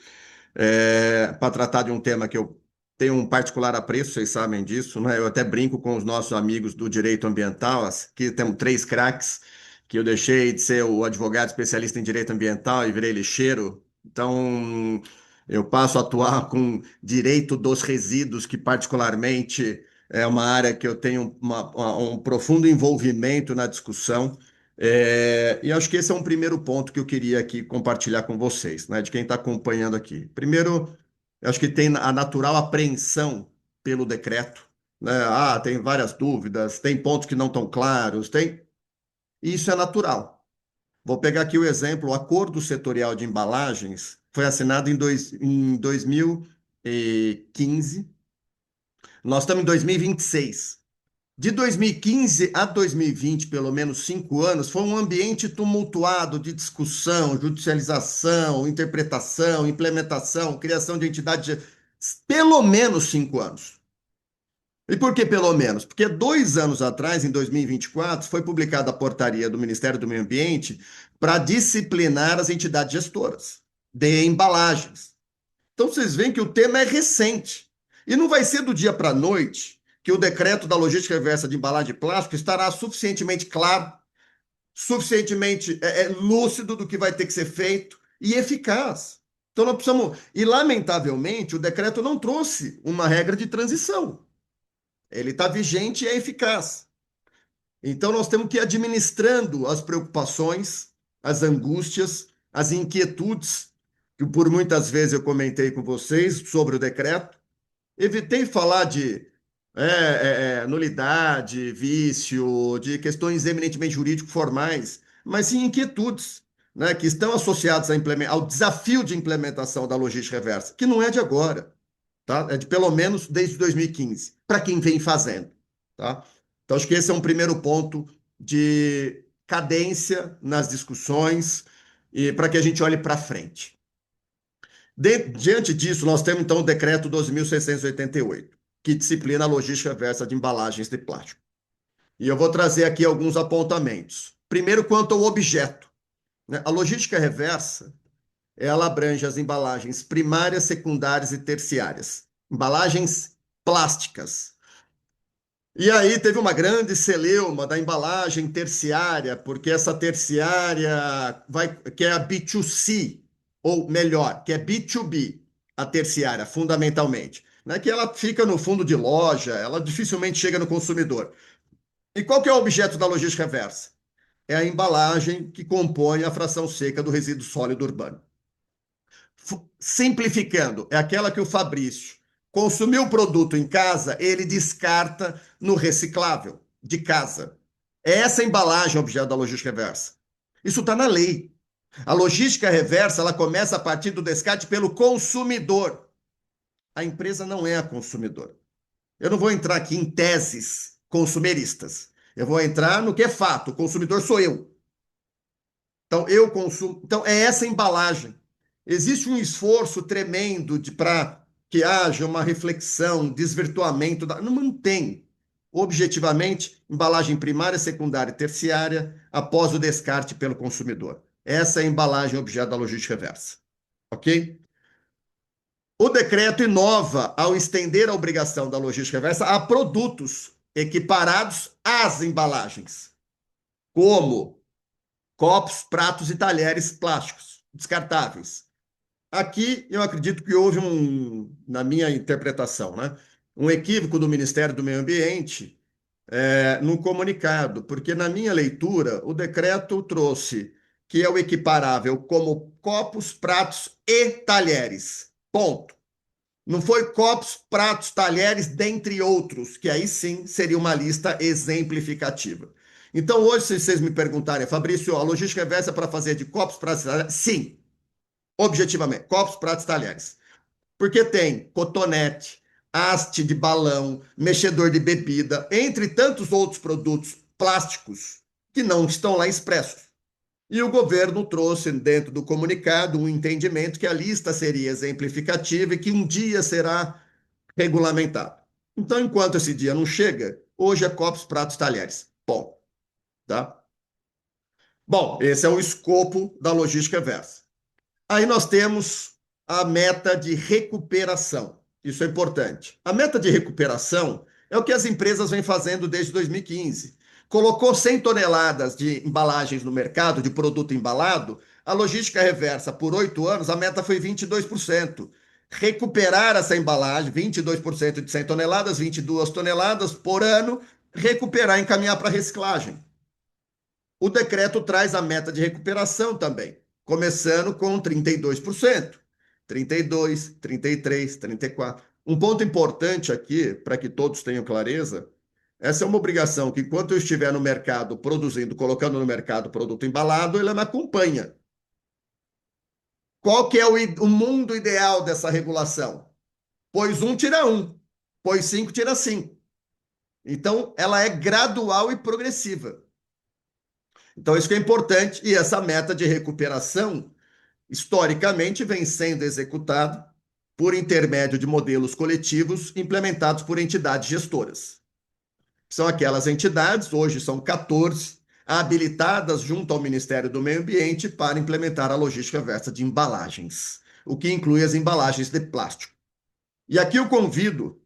para tratar de um tema que eu tenho um particular apreço, vocês sabem disso, né? Eu até brinco com os nossos amigos do direito ambiental, que temos três craques, que eu deixei de ser o advogado especialista em direito ambiental e virei lixeiro. Então, eu passo a atuar com direito dos resíduos, que particularmente é uma área que eu tenho um profundo envolvimento na discussão. E acho que esse é um primeiro ponto que eu queria aqui compartilhar com vocês, né, de quem está acompanhando aqui. Primeiro, eu acho que tem a natural apreensão pelo decreto, né? Ah, tem várias dúvidas, tem pontos que não estão claros, tem. Isso é natural. Vou pegar aqui o exemplo: o Acordo Setorial de Embalagens foi assinado em 2000 2015. Nós estamos em 2026. De 2015 a 2020, pelo menos 5 anos, foi um ambiente tumultuado de discussão, judicialização, interpretação, implementação, criação de entidade, pelo menos 5 anos. E por que pelo menos? Porque 2 anos atrás, em 2024, foi publicada a portaria do Ministério do Meio Ambiente para disciplinar as entidades gestoras de embalagens. Então vocês veem que o tema é recente. E não vai ser do dia para a noite que o decreto da logística reversa de embalagem de plástico estará suficientemente claro, suficientemente lúcido do que vai ter que ser feito e eficaz. Então nós precisamos. E, lamentavelmente, o decreto não trouxe uma regra de transição. Ele está vigente e é eficaz. Então nós temos que ir administrando as preocupações, as angústias, as inquietudes, que por muitas vezes eu comentei com vocês sobre o decreto. Evitei falar de nulidade, vício, de questões eminentemente jurídico-formais, mas sim inquietudes, né, que estão associadas ao desafio de implementação da logística reversa, que não é de agora, tá? É de pelo menos desde 2015, para quem vem fazendo. Tá? Então, acho que esse é um primeiro ponto de cadência nas discussões e para que a gente olhe para frente. Diante disso, nós temos então o decreto 12.688, que disciplina a logística reversa de embalagens de plástico. E eu vou trazer aqui alguns apontamentos. Primeiro, quanto ao objeto, né? A logística reversa, ela abrange as embalagens primárias, secundárias e terciárias. Embalagens plásticas. E aí teve uma grande celeuma da embalagem terciária, porque essa terciária que é a B2C, ou melhor, que é B2B, a terciária, fundamentalmente, né? Que ela fica no fundo de loja, ela dificilmente chega no consumidor. E qual que é o objeto da logística reversa? É a embalagem que compõe a fração seca do resíduo sólido urbano. Simplificando, é aquela que o Fabrício consumiu o produto em casa, ele descarta no reciclável de casa. É essa embalagem objeto da logística reversa. Isso está na lei. A logística reversa, ela começa a partir do descarte pelo consumidor. A empresa não é a consumidora. Eu não vou entrar aqui em teses consumeristas. Eu vou entrar no que é fato. O consumidor sou eu. Então, eu consumo. Então, é essa embalagem. Existe um esforço tremendo para que haja uma reflexão, desvirtuamento da. Não mantém. Objetivamente, embalagem primária, secundária e terciária, após o descarte pelo consumidor. Essa é a embalagem objeto da logística reversa. Ok? O decreto inova ao estender a obrigação da logística reversa a produtos equiparados às embalagens, como copos, pratos e talheres plásticos descartáveis. Aqui eu acredito que houve na minha interpretação, né, um equívoco do Ministério do Meio Ambiente no comunicado, porque na minha leitura o decreto trouxe que é o equiparável como copos, pratos e talheres. Ponto. Não foi copos, pratos, talheres, dentre outros, que aí sim seria uma lista exemplificativa. Então, hoje, se vocês me perguntarem, Fabrício, a logística reversa para fazer de copos, pratos, talheres? Sim, objetivamente, copos, pratos, talheres. Porque tem cotonete, haste de balão, mexedor de bebida, entre tantos outros produtos plásticos que não estão lá expressos. E o governo trouxe dentro do comunicado um entendimento que a lista seria exemplificativa e que um dia será regulamentado. Então, enquanto esse dia não chega, hoje é copos, pratos, talheres. Bom, tá? Bom, esse é o escopo da logística reversa. Aí nós temos a meta de recuperação. Isso é importante. A meta de recuperação é o que as empresas vêm fazendo desde 2015. Colocou 100 toneladas de embalagens no mercado, de produto embalado, a logística reversa por 8 anos, a meta foi 22%. Recuperar essa embalagem, 22% de 100 toneladas, 22 toneladas por ano, recuperar e encaminhar para reciclagem. O decreto traz a meta de recuperação também, começando com 32%. 32, 33, 34. Um ponto importante aqui, para que todos tenham clareza, essa é uma obrigação que, enquanto eu estiver no mercado produzindo, colocando no mercado produto embalado, ele me acompanha. Qual que é o mundo ideal dessa regulação? Pôs um, tira um. Pôs 5, tira 5. Então, ela é gradual e progressiva. Então, isso que é importante. E essa meta de recuperação, historicamente, vem sendo executada por intermédio de modelos coletivos implementados por entidades gestoras. São aquelas entidades, hoje são 14, habilitadas junto ao Ministério do Meio Ambiente para implementar a logística reversa de embalagens, o que inclui as embalagens de plástico. E aqui eu convido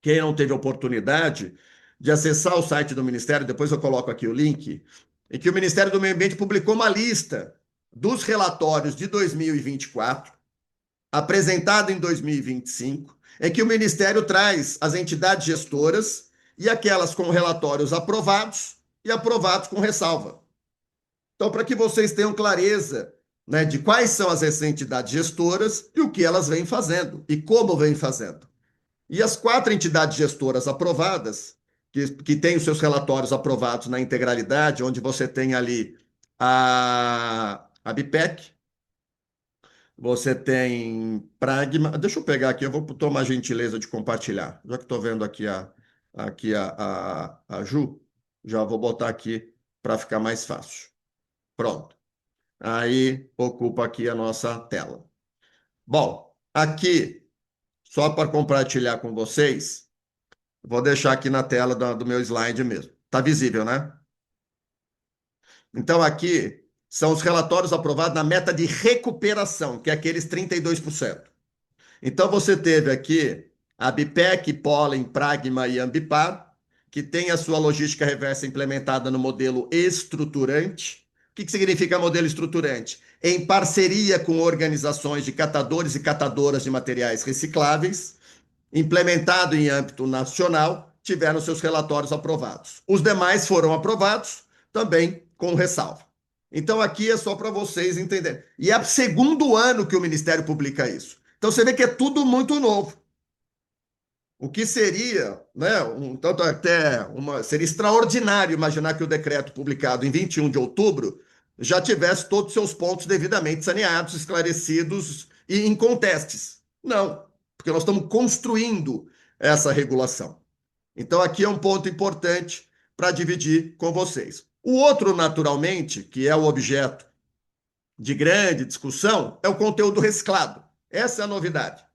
quem não teve oportunidade de acessar o site do Ministério, depois eu coloco aqui o link, em que o Ministério do Meio Ambiente publicou uma lista dos relatórios de 2024, apresentado em 2025, em que o Ministério traz as entidades gestoras e aquelas com relatórios aprovados e aprovados com ressalva. Então, para que vocês tenham clareza, né, de quais são as entidades gestoras e o que elas vêm fazendo e como vêm fazendo. E as 4 entidades gestoras aprovadas, que têm os seus relatórios aprovados na integralidade, onde você tem ali a BIPEC, você tem Pragma. Deixa eu pegar aqui, eu vou tomar a gentileza de compartilhar. Já que estou vendo aqui a Ju, já vou botar aqui para ficar mais fácil. Pronto. Aí ocupa aqui a nossa tela. Bom, aqui, só para compartilhar com vocês, vou deixar aqui na tela do meu slide mesmo. Está visível, né? Então, aqui são os relatórios aprovados na meta de recuperação, que é aqueles 32%. Então, você teve aqui a BIPEC, Pólen, Pragma e Ambipar, que tem a sua logística reversa implementada no modelo estruturante. O que significa modelo estruturante? Em parceria com organizações de catadores e catadoras de materiais recicláveis, implementado em âmbito nacional, tiveram seus relatórios aprovados. Os demais foram aprovados, também com ressalva. Então, aqui é só para vocês entenderem. E é o segundo ano que o Ministério publica isso. Então, você vê que é tudo muito novo. O que seria, né, seria extraordinário imaginar que o decreto publicado em 21 de outubro já tivesse todos os seus pontos devidamente saneados, esclarecidos e incontestes. Não, porque nós estamos construindo essa regulação. Então, aqui é um ponto importante para dividir com vocês. O outro, naturalmente, que é o objeto de grande discussão, é o conteúdo reciclado. Essa é a novidade.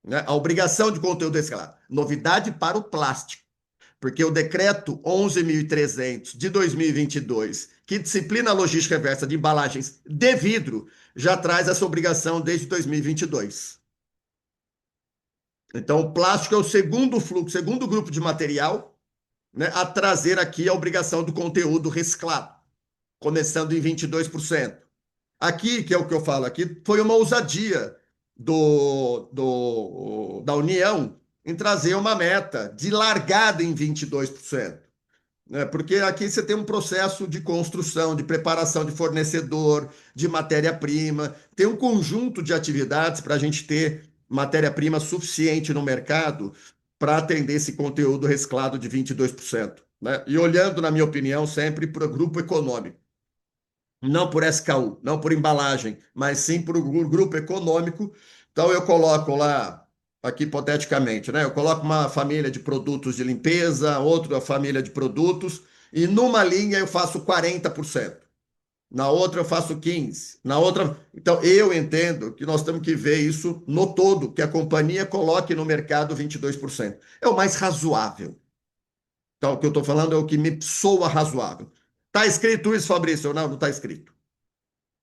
Né? A obrigação de conteúdo reciclado. Novidade para o plástico. Porque o decreto 11.300 de 2022, que disciplina a logística reversa de embalagens de vidro, já traz essa obrigação desde 2022. Então, o plástico é o segundo fluxo, segundo grupo de material, né, a trazer aqui a obrigação do conteúdo reciclado, começando em 22%. Aqui, que é o que eu falo aqui, foi uma ousadia da União em trazer uma meta de largada em 22%. Né? Porque aqui você tem um processo de construção, de preparação de fornecedor, de matéria-prima, tem um conjunto de atividades para a gente ter matéria-prima suficiente no mercado para atender esse conteúdo reciclado de 22%. Né? E olhando, na minha opinião, sempre para o grupo econômico. Não por SKU, não por embalagem, mas sim por um grupo econômico. Então, eu coloco lá, aqui hipoteticamente, né? Eu coloco uma família de produtos de limpeza, outra família de produtos, e numa linha eu faço 40%. Na outra eu faço 15%. Na outra. Então, eu entendo que nós temos que ver isso no todo, que a companhia coloque no mercado 22%. É o mais razoável. Então, o que eu estou falando é o que me soa razoável. Está escrito isso, Fabrício? Não, não está escrito.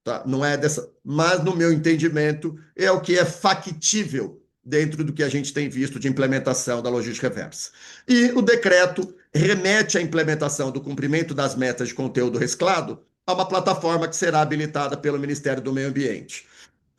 Tá? Não é dessa. Mas, no meu entendimento, é o que é factível dentro do que a gente tem visto de implementação da logística reversa. E o decreto remete à implementação do cumprimento das metas de conteúdo reciclado a uma plataforma que será habilitada pelo Ministério do Meio Ambiente.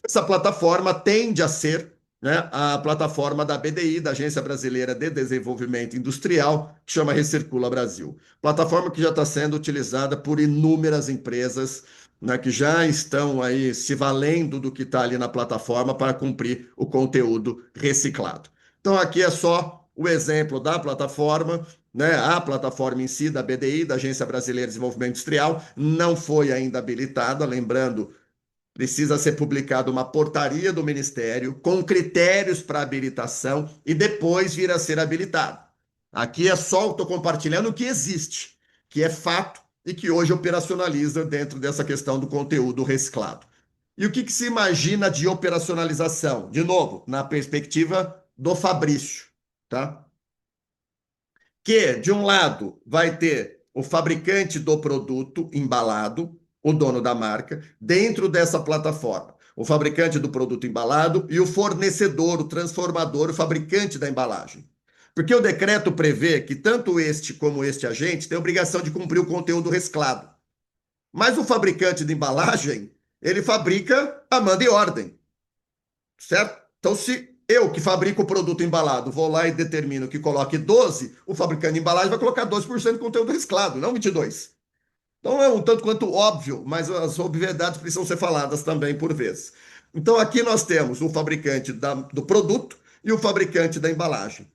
Essa plataforma tende a ser, né, a plataforma da BDI, da Agência Brasileira de Desenvolvimento Industrial, que chama Recircula Brasil. Plataforma que já está sendo utilizada por inúmeras empresas, né, que já estão aí se valendo do que está ali na plataforma para cumprir o conteúdo reciclado. Então, aqui é só o exemplo da plataforma, né? A plataforma em si, da BDI, da Agência Brasileira de Desenvolvimento Industrial, não foi ainda habilitada, lembrando precisa ser publicada uma portaria do Ministério com critérios para habilitação e depois vir a ser habilitado. Aqui é só, estou compartilhando o que existe, que é fato e que hoje operacionaliza dentro dessa questão do conteúdo reciclado. E o que se imagina de operacionalização? De novo, na perspectiva do Fabrício, tá? Que, de um lado, vai ter o fabricante do produto embalado, o dono da marca, dentro dessa plataforma. O fabricante do produto embalado e o fornecedor, o transformador, o fabricante da embalagem. Porque o decreto prevê que tanto este como este agente tem a obrigação de cumprir o conteúdo reciclado. Mas o fabricante de embalagem, ele fabrica a manda e ordem, certo? Então, se eu que fabrico o produto embalado vou lá e determino que coloque 12, o fabricante de embalagem vai colocar 12% de conteúdo reciclado, não 22%. Então é um tanto quanto óbvio, mas as obviedades precisam ser faladas também por vezes. Então aqui nós temos o fabricante do produto e o fabricante da embalagem,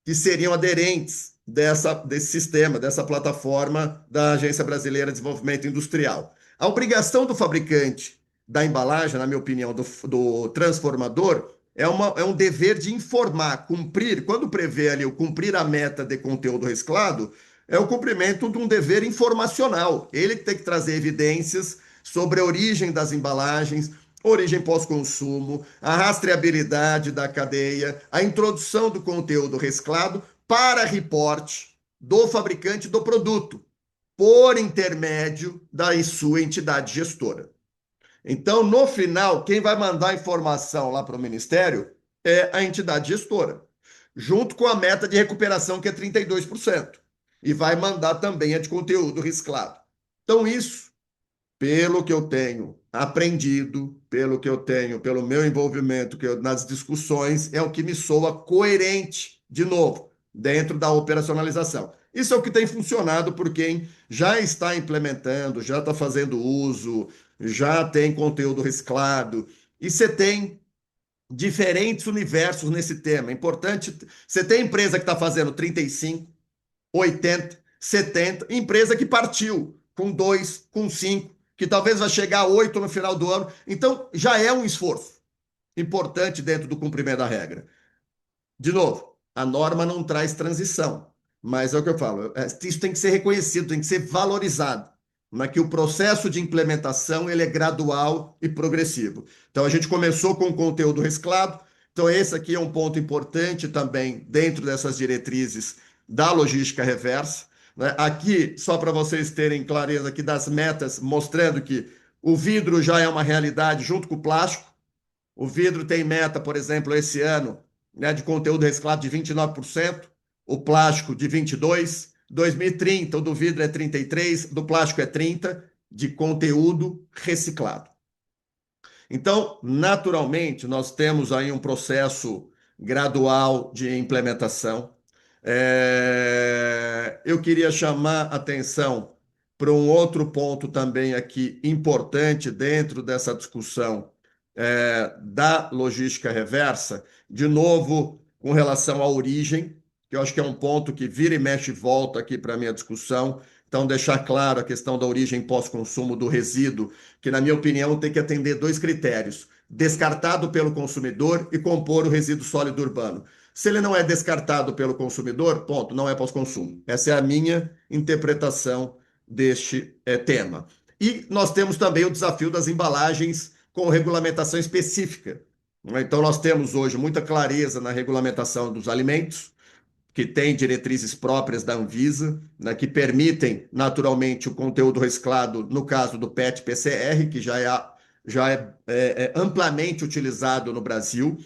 que seriam aderentes desse sistema, dessa plataforma da Agência Brasileira de Desenvolvimento Industrial. A obrigação do fabricante da embalagem, na minha opinião, do transformador, é um dever de informar, cumprir, quando prevê ali o cumprir a meta de conteúdo reciclado, é o cumprimento de um dever informacional. Ele que tem que trazer evidências sobre a origem das embalagens, origem pós-consumo, a rastreabilidade da cadeia, a introdução do conteúdo reciclado para reporte do fabricante do produto, por intermédio da sua entidade gestora. Então, no final, quem vai mandar a informação lá para o Ministério é a entidade gestora, junto com a meta de recuperação, que é 32%. E vai mandar também a de conteúdo reciclado. Então, isso, pelo que eu tenho aprendido, pelo meu envolvimento nas discussões, é o que me soa coerente, de novo, dentro da operacionalização. Isso é o que tem funcionado por quem já está implementando, já está fazendo uso, já tem conteúdo reciclado, e você tem diferentes universos nesse tema. É importante, você tem empresa que está fazendo 35, 80, 70, empresa que partiu com 2, com 5, que talvez vai chegar a 8 no final do ano. Então, já é um esforço importante dentro do cumprimento da regra. De novo, a norma não traz transição, mas é o que eu falo, isso tem que ser reconhecido, tem que ser valorizado, mas que o processo de implementação ele é gradual e progressivo. Então, a gente começou com o conteúdo reciclado, então esse aqui é um ponto importante também dentro dessas diretrizes da logística reversa, né? Aqui, só para vocês terem clareza aqui das metas, mostrando que o vidro já é uma realidade junto com o plástico. O vidro tem meta, por exemplo, esse ano, né, de conteúdo reciclado de 29%, o plástico de 22%, 2030 o do vidro é 33%, do plástico é 30% de conteúdo reciclado. Então, naturalmente, nós temos aí um processo gradual de implementação. Eu queria chamar atenção para um outro ponto também aqui importante dentro dessa discussão da logística reversa, de novo, com relação à origem, que eu acho que é um ponto que vira e mexe e volta aqui para a minha discussão. Então, deixar claro a questão da origem pós-consumo do resíduo, que, na minha opinião, tem que atender 2 critérios: descartado pelo consumidor e compor o resíduo sólido urbano. Se ele não é descartado pelo consumidor, ponto, não é pós-consumo. Essa é a minha interpretação deste tema. E nós temos também o desafio das embalagens com regulamentação específica. Então, nós temos hoje muita clareza na regulamentação dos alimentos, que tem diretrizes próprias da Anvisa, né, que permitem, naturalmente, o conteúdo reciclado, no caso do PET-PCR, que já é amplamente utilizado no Brasil,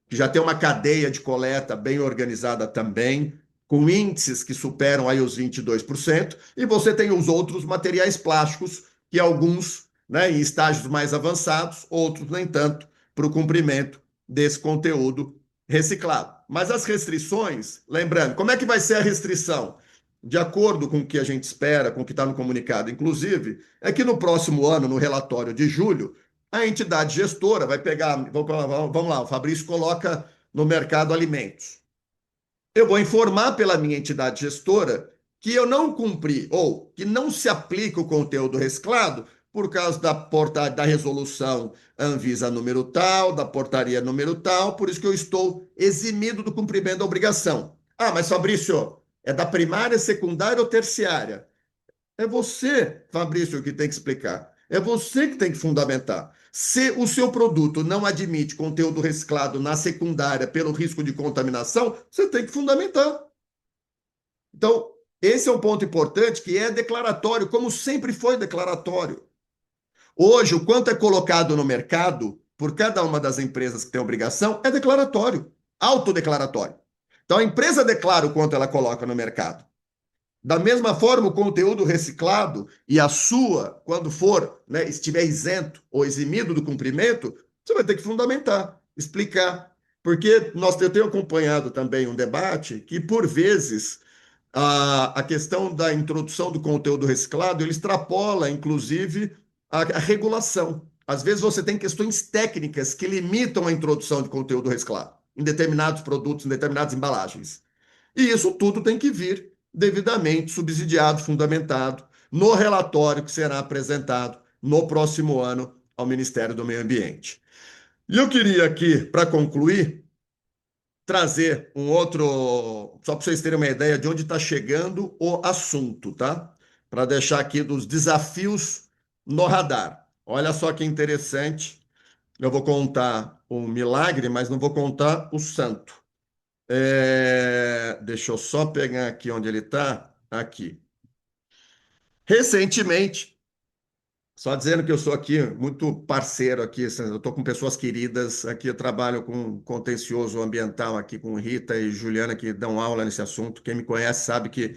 que já tem uma cadeia de coleta bem organizada também, com índices que superam aí os 22%, e você tem os outros materiais plásticos, que alguns, né, em estágios mais avançados, outros nem tanto, para o cumprimento desse conteúdo reciclado. Mas as restrições, lembrando, como é que vai ser a restrição? De acordo com o que a gente espera, com o que está no comunicado, inclusive, é que no próximo ano, no relatório de julho, a entidade gestora vai pegar, vamos lá, o Fabrício coloca no mercado alimentos. Eu vou informar pela minha entidade gestora que eu não cumpri ou que não se aplica o conteúdo reciclado por causa da resolução Anvisa número tal, da portaria número tal, por isso que eu estou eximido do cumprimento da obrigação. Ah, mas Fabrício, é da primária, secundária ou terciária? É você, Fabrício, que tem que explicar. É você que tem que fundamentar. Se o seu produto não admite conteúdo reciclado na secundária pelo risco de contaminação, você tem que fundamentar. Então, esse é um ponto importante que é declaratório, como sempre foi declaratório. Hoje, o quanto é colocado no mercado por cada uma das empresas que tem obrigação é declaratório, autodeclaratório. Então, a empresa declara o quanto ela coloca no mercado. Da mesma forma, o conteúdo reciclado e a sua, quando for, né, estiver isento ou eximido do cumprimento, você vai ter que fundamentar, explicar. Porque eu tenho acompanhado também um debate que, por vezes, a questão da introdução do conteúdo reciclado, ele extrapola, inclusive, a regulação. Às vezes você tem questões técnicas que limitam a introdução de conteúdo reciclado em determinados produtos, em determinadas embalagens. E isso tudo tem que vir devidamente subsidiado, fundamentado, no relatório que será apresentado no próximo ano ao Ministério do Meio Ambiente. E eu queria aqui, para concluir, trazer um outro, só para vocês terem uma ideia de onde está chegando o assunto, tá? Para deixar aqui dos desafios no radar. Olha só que interessante. Eu vou contar um milagre, mas não vou contar o santo. Deixa eu só pegar aqui onde ele está. Aqui. Recentemente, só dizendo que eu sou aqui muito parceiro aqui, eu estou com pessoas queridas aqui, eu trabalho com contencioso ambiental aqui com Rita e Juliana que dão aula nesse assunto. Quem me conhece sabe que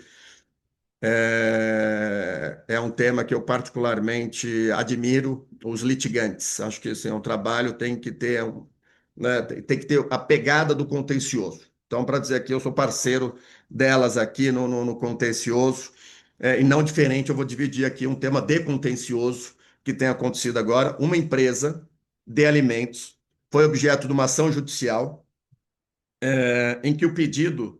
é um tema que eu particularmente admiro, os litigantes. Acho que esse é um trabalho, tem que ter, né, tem que ter a pegada do contencioso. Então, para dizer aqui, eu sou parceiro delas aqui no contencioso, e não diferente, eu vou dividir aqui um tema de contencioso que tem acontecido agora. Uma empresa de alimentos foi objeto de uma ação judicial, em que o pedido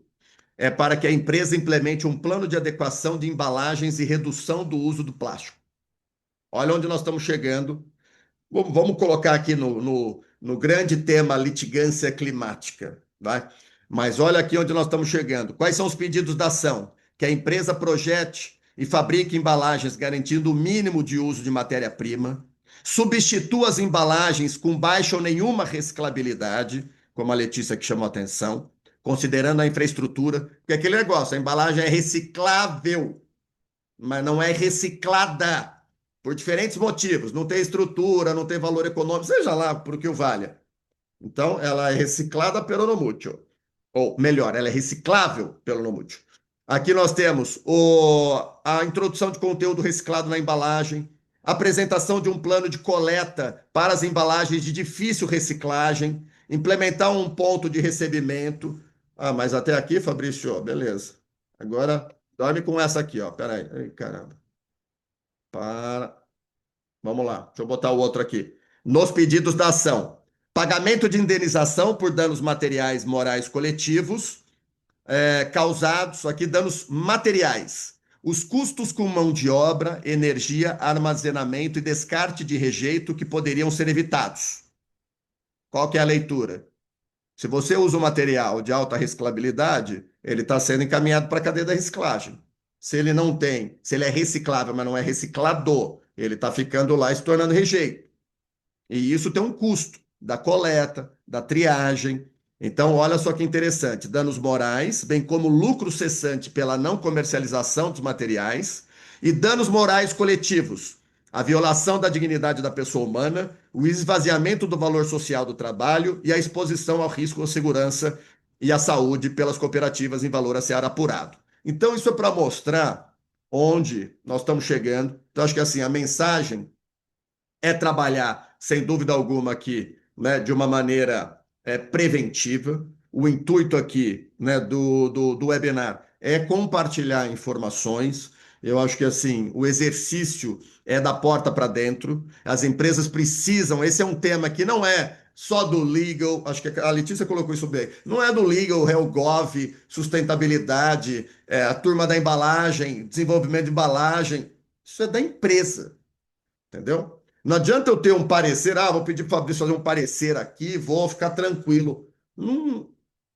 é para que a empresa implemente um plano de adequação de embalagens e redução do uso do plástico. Olha onde nós estamos chegando. Vamos colocar aqui no grande tema litigância climática, vai? Mas olha aqui onde nós estamos chegando. Quais são os pedidos da ação? Que a empresa projete e fabrique embalagens garantindo o mínimo de uso de matéria-prima, substitua as embalagens com baixa ou nenhuma reciclabilidade, como a Letícia que chamou a atenção, considerando a infraestrutura, porque aquele negócio, a embalagem é reciclável, mas não é reciclada, por diferentes motivos. Não tem estrutura, não tem valor econômico, seja lá por que o valha. Então, ela é reciclada pelo no mútil. Ou melhor, ela é reciclável pelo no mútil. Aqui nós temos a introdução de conteúdo reciclado na embalagem, apresentação de um plano de coleta para as embalagens de difícil reciclagem, implementar um ponto de recebimento. Ah, mas até aqui, Fabrício, ó, beleza. Agora, dorme com essa aqui, ó. Peraí. Ai, caramba. Para. Vamos lá. Deixa eu botar o outro aqui. Nos pedidos da ação. Pagamento de indenização por danos materiais, morais coletivos causados, aqui danos materiais. Os custos com mão de obra, energia, armazenamento e descarte de rejeito que poderiam ser evitados. Qual que é a leitura? Se você usa um material de alta reciclabilidade, ele está sendo encaminhado para a cadeia da reciclagem. Se ele não tem, se ele é reciclável, mas não é reciclado, ele está ficando lá e se tornando rejeito. E isso tem um custo da coleta, da triagem. Então, olha só que interessante: danos morais, bem como lucro cessante pela não comercialização dos materiais, e danos morais coletivos, a violação da dignidade da pessoa humana, o esvaziamento do valor social do trabalho e a exposição ao risco à segurança e à saúde pelas cooperativas em valor a ser apurado. Então, isso é para mostrar onde nós estamos chegando. Então, acho que assim, a mensagem é trabalhar, sem dúvida alguma, aqui, né, de uma maneira preventiva. O intuito aqui, né, do webinar é compartilhar informações. Eu acho que assim, o exercício é da porta para dentro. As empresas precisam. Esse é um tema que não é só do legal, acho que a Letícia colocou isso bem. Não é do legal, HellGov, sustentabilidade, a turma da embalagem, desenvolvimento de embalagem. Isso é da empresa. entendeu? Não adianta eu ter um parecer, vou pedir para o Fabrício fazer um parecer aqui, vou ficar tranquilo.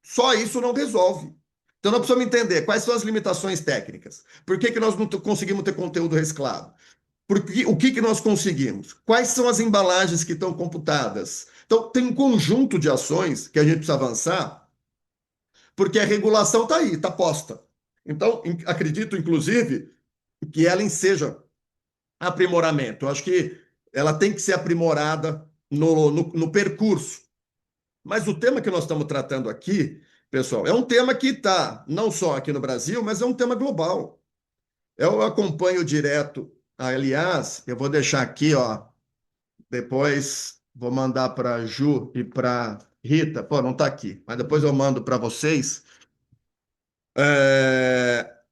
Só isso não resolve. Então nós precisamos entender quais são as limitações técnicas. Por que que nós não conseguimos ter conteúdo reciclado? O que que nós conseguimos? Quais são as embalagens que estão computadas? Então, tem um conjunto de ações que a gente precisa avançar, porque a regulação está aí, está posta. Então, acredito, inclusive, que ela enseja aprimoramento. Eu acho que ela tem que ser aprimorada no percurso. Mas o tema que nós estamos tratando aqui, pessoal, é um tema que está não só aqui no Brasil, mas é um tema global. Eu acompanho direto. Aliás, eu vou deixar aqui, ó. Depois vou mandar para a Ju e para Rita. Pô, não está aqui, mas depois eu mando para vocês.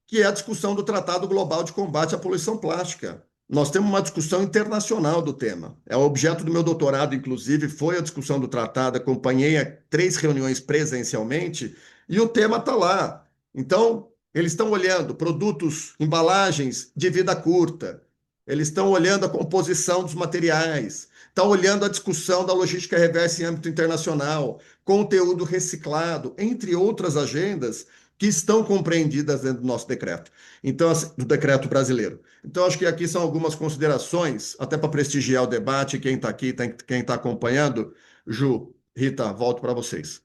Que é a discussão do Tratado Global de Combate à Poluição Plástica. Nós temos uma discussão internacional do tema. É o objeto do meu doutorado, inclusive, foi a discussão do tratado. Acompanhei 3 reuniões presencialmente e o tema está lá. Então, eles estão olhando produtos, embalagens de vida curta, eles estão olhando a composição dos materiais, estão olhando a discussão da logística reversa em âmbito internacional, conteúdo reciclado, entre outras agendas que estão compreendidas dentro do nosso decreto, então, do decreto brasileiro. Então, acho que aqui são algumas considerações, até para prestigiar o debate, quem está aqui, quem está acompanhando. Ju, Rita, volto para vocês.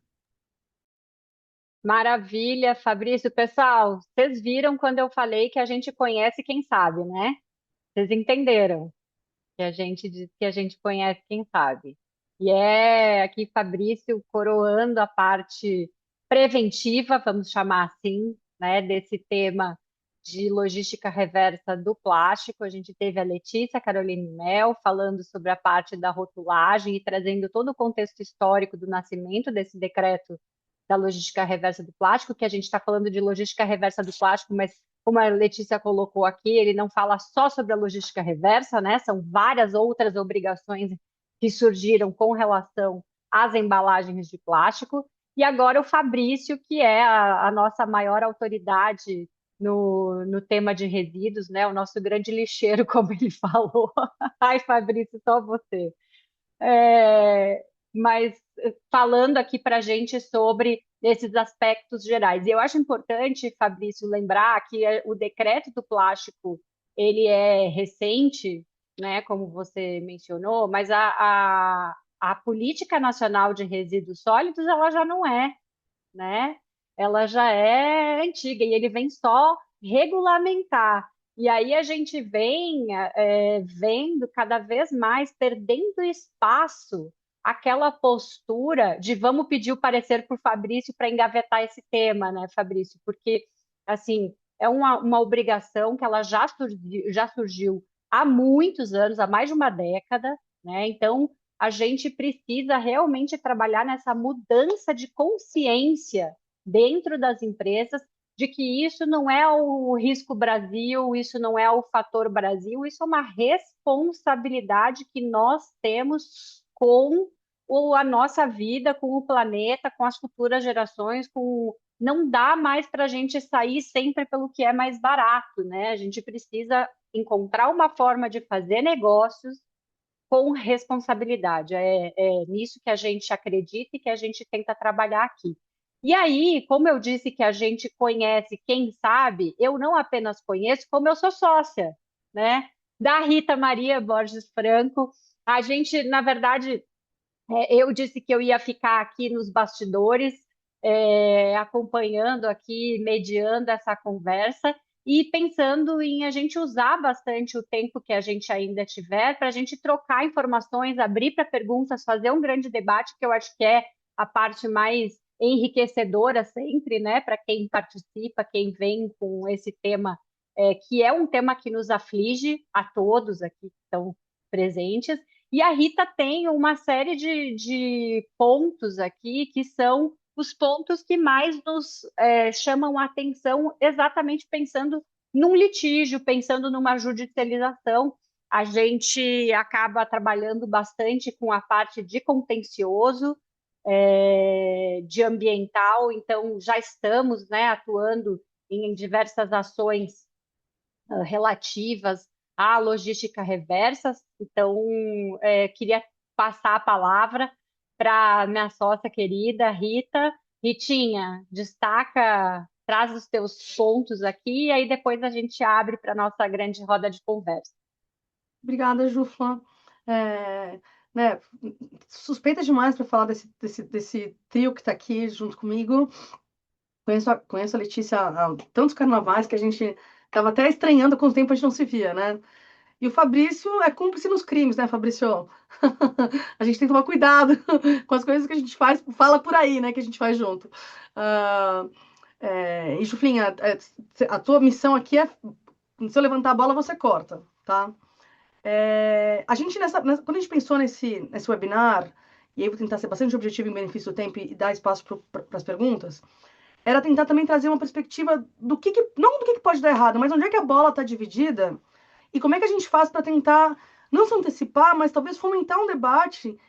Maravilha, Fabrício. Pessoal, vocês viram quando eu falei que a gente conhece quem sabe, né? Vocês entenderam que a gente diz que a gente conhece quem sabe. E é aqui Fabrício coroando a parte preventiva, vamos chamar assim, né, desse tema de logística reversa do plástico. A gente teve a Letícia Caroline Mel falando sobre a parte da rotulagem e trazendo todo o contexto histórico do nascimento desse decreto da logística reversa do plástico, que a gente está falando de logística reversa do plástico, mas como a Letícia colocou aqui, ele não fala só sobre a logística reversa, né? São várias outras obrigações que surgiram com relação às embalagens de plástico. E agora o Fabrício, que é a nossa maior autoridade no tema de resíduos, né? O nosso grande lixeiro, como ele falou. Ai, Fabrício, só você. Mas falando aqui para a gente sobre esses aspectos gerais. E eu acho importante, Fabrício, lembrar que o decreto do plástico ele é recente, né, como você mencionou, mas a Política Nacional de Resíduos Sólidos ela já não é, né? Ela já é antiga e ele vem só regulamentar. E aí a gente vem vendo cada vez mais perdendo espaço aquela postura de vamos pedir o parecer por Fabrício para engavetar esse tema, né, Fabrício? Porque, assim, é uma obrigação que ela já surgiu há muitos anos, há mais de uma década, né? Então, a gente precisa realmente trabalhar nessa mudança de consciência dentro das empresas de que isso não é o risco Brasil, isso não é o fator Brasil, isso é uma responsabilidade que nós temos com a nossa vida, com o planeta, com as futuras gerações, com não dá mais para a gente sair sempre pelo que é mais barato, né? A gente precisa encontrar uma forma de fazer negócios com responsabilidade. É nisso que a gente acredita e que a gente tenta trabalhar aqui. E aí, como eu disse que a gente conhece quem sabe, eu não apenas conheço, como eu sou sócia, né? Da Rita Maria Borges Franco. A gente, na verdade, eu disse que eu ia ficar aqui nos bastidores, acompanhando aqui, mediando essa conversa e pensando em a gente usar bastante o tempo que a gente ainda tiver para a gente trocar informações, abrir para perguntas, fazer um grande debate, que eu acho que é a parte mais enriquecedora sempre, né, para quem participa, quem vem com esse tema, que é um tema que nos aflige a todos aqui que estão presentes. E a Rita tem uma série de pontos aqui que são os pontos que mais nos chamam a atenção, exatamente pensando num litígio, pensando numa judicialização. A gente acaba trabalhando bastante com a parte de contencioso, de ambiental, então já estamos, né, atuando em diversas ações relativas a logística reversa. Então, queria passar a palavra para minha sócia querida, Rita. Ritinha, destaca, traz os teus pontos aqui, e aí depois a gente abre para a nossa grande roda de conversa. Obrigada, Jufla. É, né, suspeita demais para falar desse trio que está aqui junto comigo. Conheço a Letícia há tantos carnavais que a gente estava até estranhando quanto tempo a gente não se via, né? E o Fabrício é cúmplice nos crimes, né, Fabrício? A gente tem que tomar cuidado com as coisas que a gente fala por aí, né, que a gente faz junto. E, Juflinha, a tua missão aqui é, se eu levantar a bola, você corta, tá? A gente, quando a gente pensou nesse webinar, e aí eu vou tentar ser bastante objetivo em benefício do tempo e dar espaço para as perguntas, era tentar também trazer uma perspectiva não do que pode dar errado, mas onde é que a bola está dividida e como é que a gente faz para tentar não se antecipar, mas talvez fomentar um debate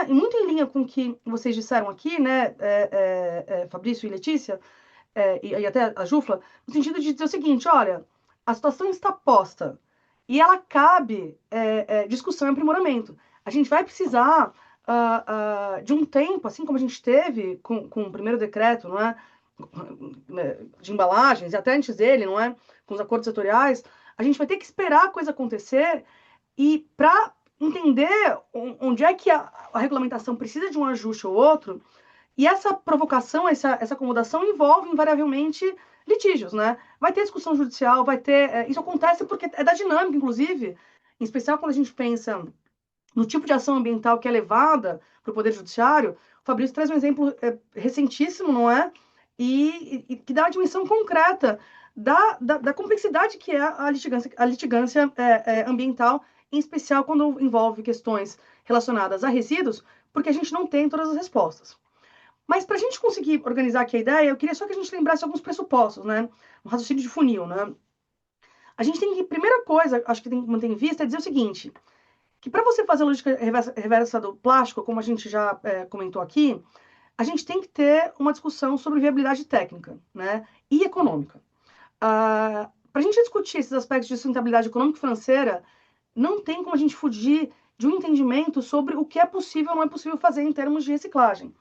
muito em linha com o que vocês disseram aqui, né, Fabrício e Letícia, e até a Jufla, no sentido de dizer o seguinte, olha, a situação está posta e ela cabe discussão e aprimoramento. A gente vai precisar de um tempo, assim como a gente teve com o primeiro decreto, não é? De embalagens, e até antes dele, não é? Com os acordos setoriais, a gente vai ter que esperar a coisa acontecer e para entender onde é que a regulamentação precisa de um ajuste ou outro, e essa provocação, essa acomodação envolve invariavelmente litígios, né? Vai ter discussão judicial, vai ter... isso acontece porque é da dinâmica, inclusive, em especial quando a gente pensa no tipo de ação ambiental que é levada para o Poder Judiciário. O Fabrício traz um exemplo recentíssimo, não é? E que dá uma dimensão concreta da complexidade que é a litigância ambiental, em especial quando envolve questões relacionadas a resíduos, porque a gente não tem todas as respostas. Mas para a gente conseguir organizar aqui a ideia, eu queria só que a gente lembrasse alguns pressupostos, né? Um raciocínio de funil, né? A gente tem que, primeira coisa, acho que tem que manter em vista, é dizer o seguinte, que para você fazer a logística reversa do plástico, como a gente já comentou aqui, a gente tem que ter uma discussão sobre viabilidade técnica, né? E econômica. Para a gente discutir esses aspectos de sustentabilidade econômica e financeira, não tem como a gente fugir de um entendimento sobre o que é possível ou não é possível fazer em termos de reciclagem.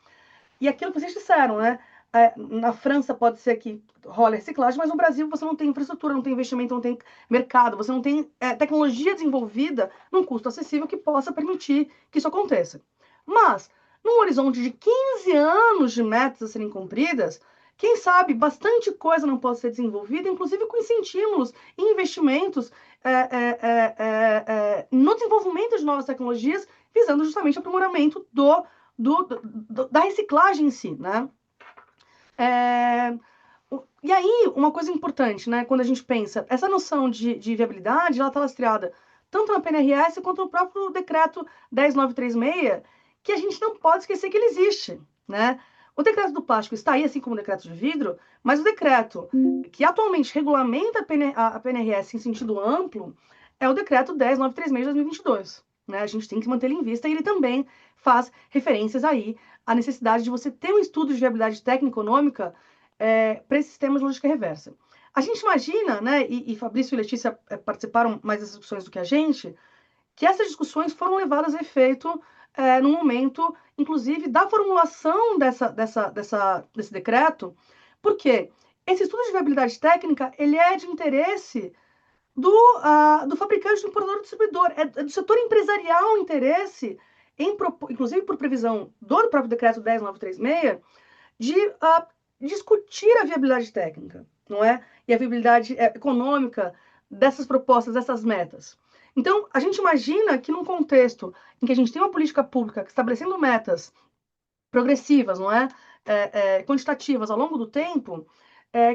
E aquilo que vocês disseram, né? Na França pode ser que role reciclagem, mas no Brasil você não tem infraestrutura, não tem investimento, não tem mercado, você não tem tecnologia desenvolvida num custo acessível que possa permitir que isso aconteça. Mas, num horizonte de 15 anos de metas a serem cumpridas, quem sabe bastante coisa não pode ser desenvolvida, inclusive com incentivos e investimentos no desenvolvimento de novas tecnologias, visando justamente o aprimoramento da reciclagem em si, né? E aí, uma coisa importante, né, quando a gente pensa, essa noção de viabilidade, ela está lastreada tanto na PNRS quanto no próprio decreto 10936, que a gente não pode esquecer que ele existe, né? O decreto do plástico está aí, assim como o decreto de vidro, mas o decreto que atualmente regulamenta a PNRS em sentido amplo é o decreto 10936 de 2022. Né? A gente tem que manter ele em vista e ele também faz referências aí à necessidade de você ter um estudo de viabilidade técnica e econômica para esse sistema de logística reversa. A gente imagina, né, e Fabrício e Letícia participaram mais das discussões do que a gente, que essas discussões foram levadas a efeito no momento, inclusive, da formulação desse decreto, porque esse estudo de viabilidade técnica ele é de interesse do fabricante, do importador, do distribuidor, é do setor empresarial interesse, inclusive por previsão do próprio decreto 10936, de discutir a viabilidade técnica, não é? E a viabilidade econômica dessas propostas, dessas metas. Então, a gente imagina que num contexto em que a gente tem uma política pública estabelecendo metas progressivas, não é? Quantitativas ao longo do tempo,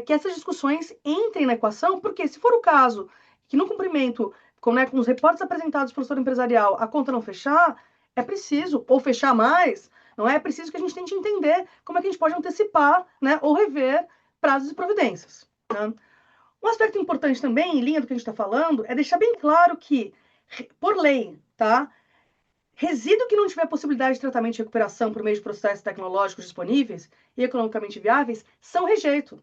que essas discussões entrem na equação, porque se for o caso que no cumprimento, com os reportes apresentados pelo setor empresarial, a conta não fechar, é preciso, ou fechar mais, não é? É preciso que a gente tente entender como é que a gente pode antecipar, né, ou rever prazos e providências. Né? Um aspecto importante também, em linha do que a gente está falando, é deixar bem claro que, por lei, tá? Resíduo que não tiver possibilidade de tratamento e recuperação por meio de processos tecnológicos disponíveis e economicamente viáveis são rejeito.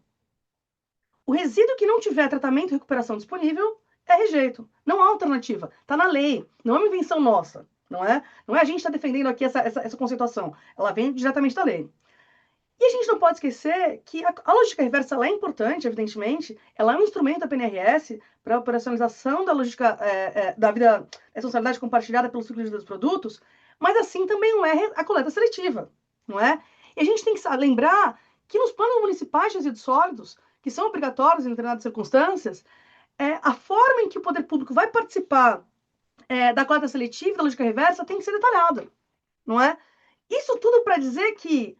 O resíduo que não tiver tratamento e recuperação disponível, é rejeito. Não há alternativa. Está na lei. Não é uma invenção nossa. Não é a gente está defendendo aqui essa conceituação. Ela vem diretamente da lei. E a gente não pode esquecer que a logística reversa ela é importante, evidentemente. Ela é um instrumento da PNRS para a operacionalização da logística da vida, responsabilidade compartilhada pelo ciclo de vida dos produtos, mas assim também não é a coleta seletiva, não é? E a gente tem que lembrar que nos planos municipais de resíduos sólidos, que são obrigatórios em determinadas circunstâncias, a forma em que o poder público vai participar da coleta seletiva e da logística reversa tem que ser detalhada, não é? Isso tudo para dizer que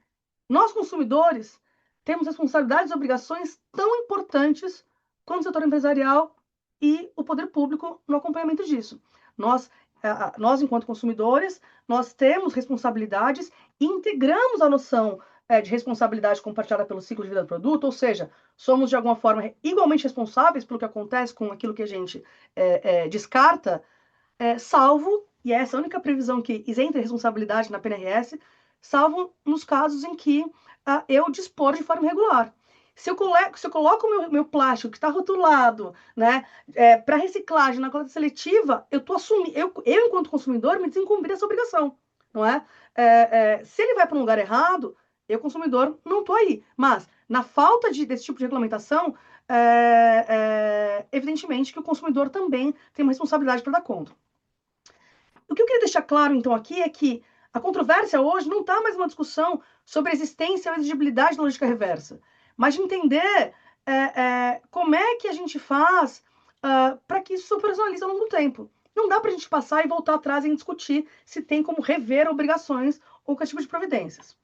nós, consumidores, temos responsabilidades e obrigações tão importantes quanto o setor empresarial e o poder público no acompanhamento disso. Nós, enquanto consumidores, nós temos responsabilidades e integramos a noção de responsabilidade compartilhada pelo ciclo de vida do produto, ou seja, somos, de alguma forma, igualmente responsáveis pelo que acontece com aquilo que a gente descarta, salvo, e essa é a única previsão que isenta a responsabilidade na PNRS, salvo nos casos em que eu dispor de forma irregular. Se eu coloco o meu plástico que está rotulado, né, para reciclagem na coleta seletiva, eu enquanto consumidor, me desincumbir dessa obrigação, não é? Se ele vai para um lugar errado, eu, consumidor, não estou aí. Mas, na falta desse tipo de regulamentação, evidentemente que o consumidor também tem uma responsabilidade para dar conta. O que eu queria deixar claro, então, aqui é que a controvérsia hoje não está mais uma discussão sobre a existência ou a exigibilidade da logística reversa, mas de entender como é que a gente faz para que isso se operacionalize ao longo do tempo. Não dá para a gente passar e voltar atrás e discutir se tem como rever obrigações ou que tipo de providências.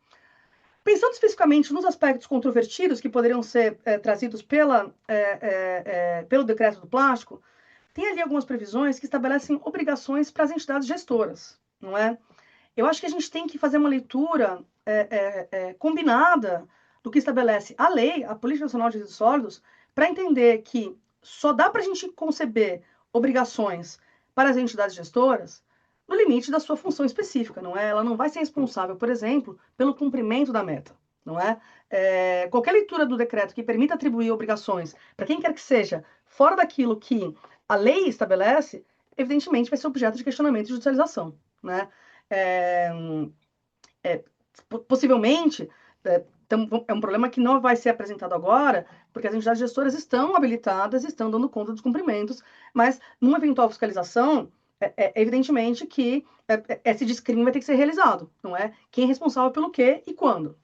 Pensando especificamente nos aspectos controvertidos que poderiam ser trazidos pelo decreto do plástico, tem ali algumas previsões que estabelecem obrigações para as entidades gestoras, não é? Eu acho que a gente tem que fazer uma leitura combinada do que estabelece a lei, a Política Nacional de Resíduos Sólidos, para entender que só dá para a gente conceber obrigações para as entidades gestoras no limite da sua função específica, não é? Ela não vai ser responsável, por exemplo, pelo cumprimento da meta, não é? Qualquer leitura do decreto que permita atribuir obrigações para quem quer que seja fora daquilo que a lei estabelece, evidentemente vai ser objeto de questionamento e judicialização, né? Possivelmente, é um problema que não vai ser apresentado agora, porque as entidades gestoras estão habilitadas, estão dando conta dos cumprimentos, mas numa eventual fiscalização, evidentemente que esse descrime vai ter que ser realizado, não é? Quem é responsável pelo quê e quando.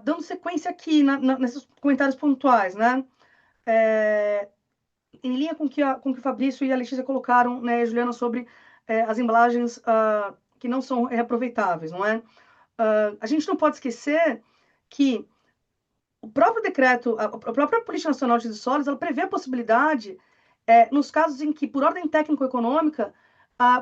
Dando sequência aqui nesses comentários pontuais, né? Em linha com que o Fabrício e a Letícia colocaram, né, Juliana, sobre as embalagens que não são reaproveitáveis, não é? A gente não pode esquecer que o próprio decreto, a própria Política Nacional de Resíduos Sólidos, ela prevê a possibilidade, nos casos em que, por ordem técnico-econômica,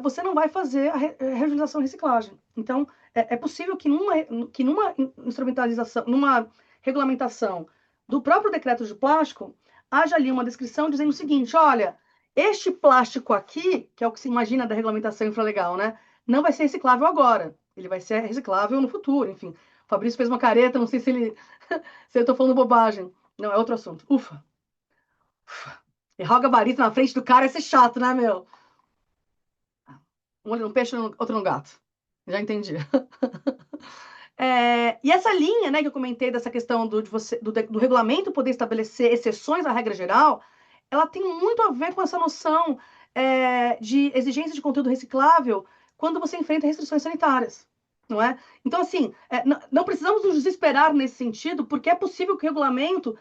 você não vai fazer a reutilização e reciclagem. Então, é possível que numa instrumentalização, numa regulamentação do próprio decreto de plástico, haja ali uma descrição dizendo o seguinte: olha, este plástico aqui, que é o que se imagina da regulamentação infralegal, né, não vai ser reciclável agora, ele vai ser reciclável no futuro, enfim. O Fabrício fez uma careta, não sei se eu tô falando bobagem. Não, é outro assunto. Ufa. Errar o gabarito na frente do cara é ser chato, né, meu? Um olho no peixe, outro no gato. Já entendi. E essa linha, né, que eu comentei dessa questão do regulamento poder estabelecer exceções à regra geral, ela tem muito a ver com essa noção de exigência de conteúdo reciclável quando você enfrenta restrições sanitárias, não é? Então, assim, não precisamos nos desesperar nesse sentido, porque é possível que o regulamento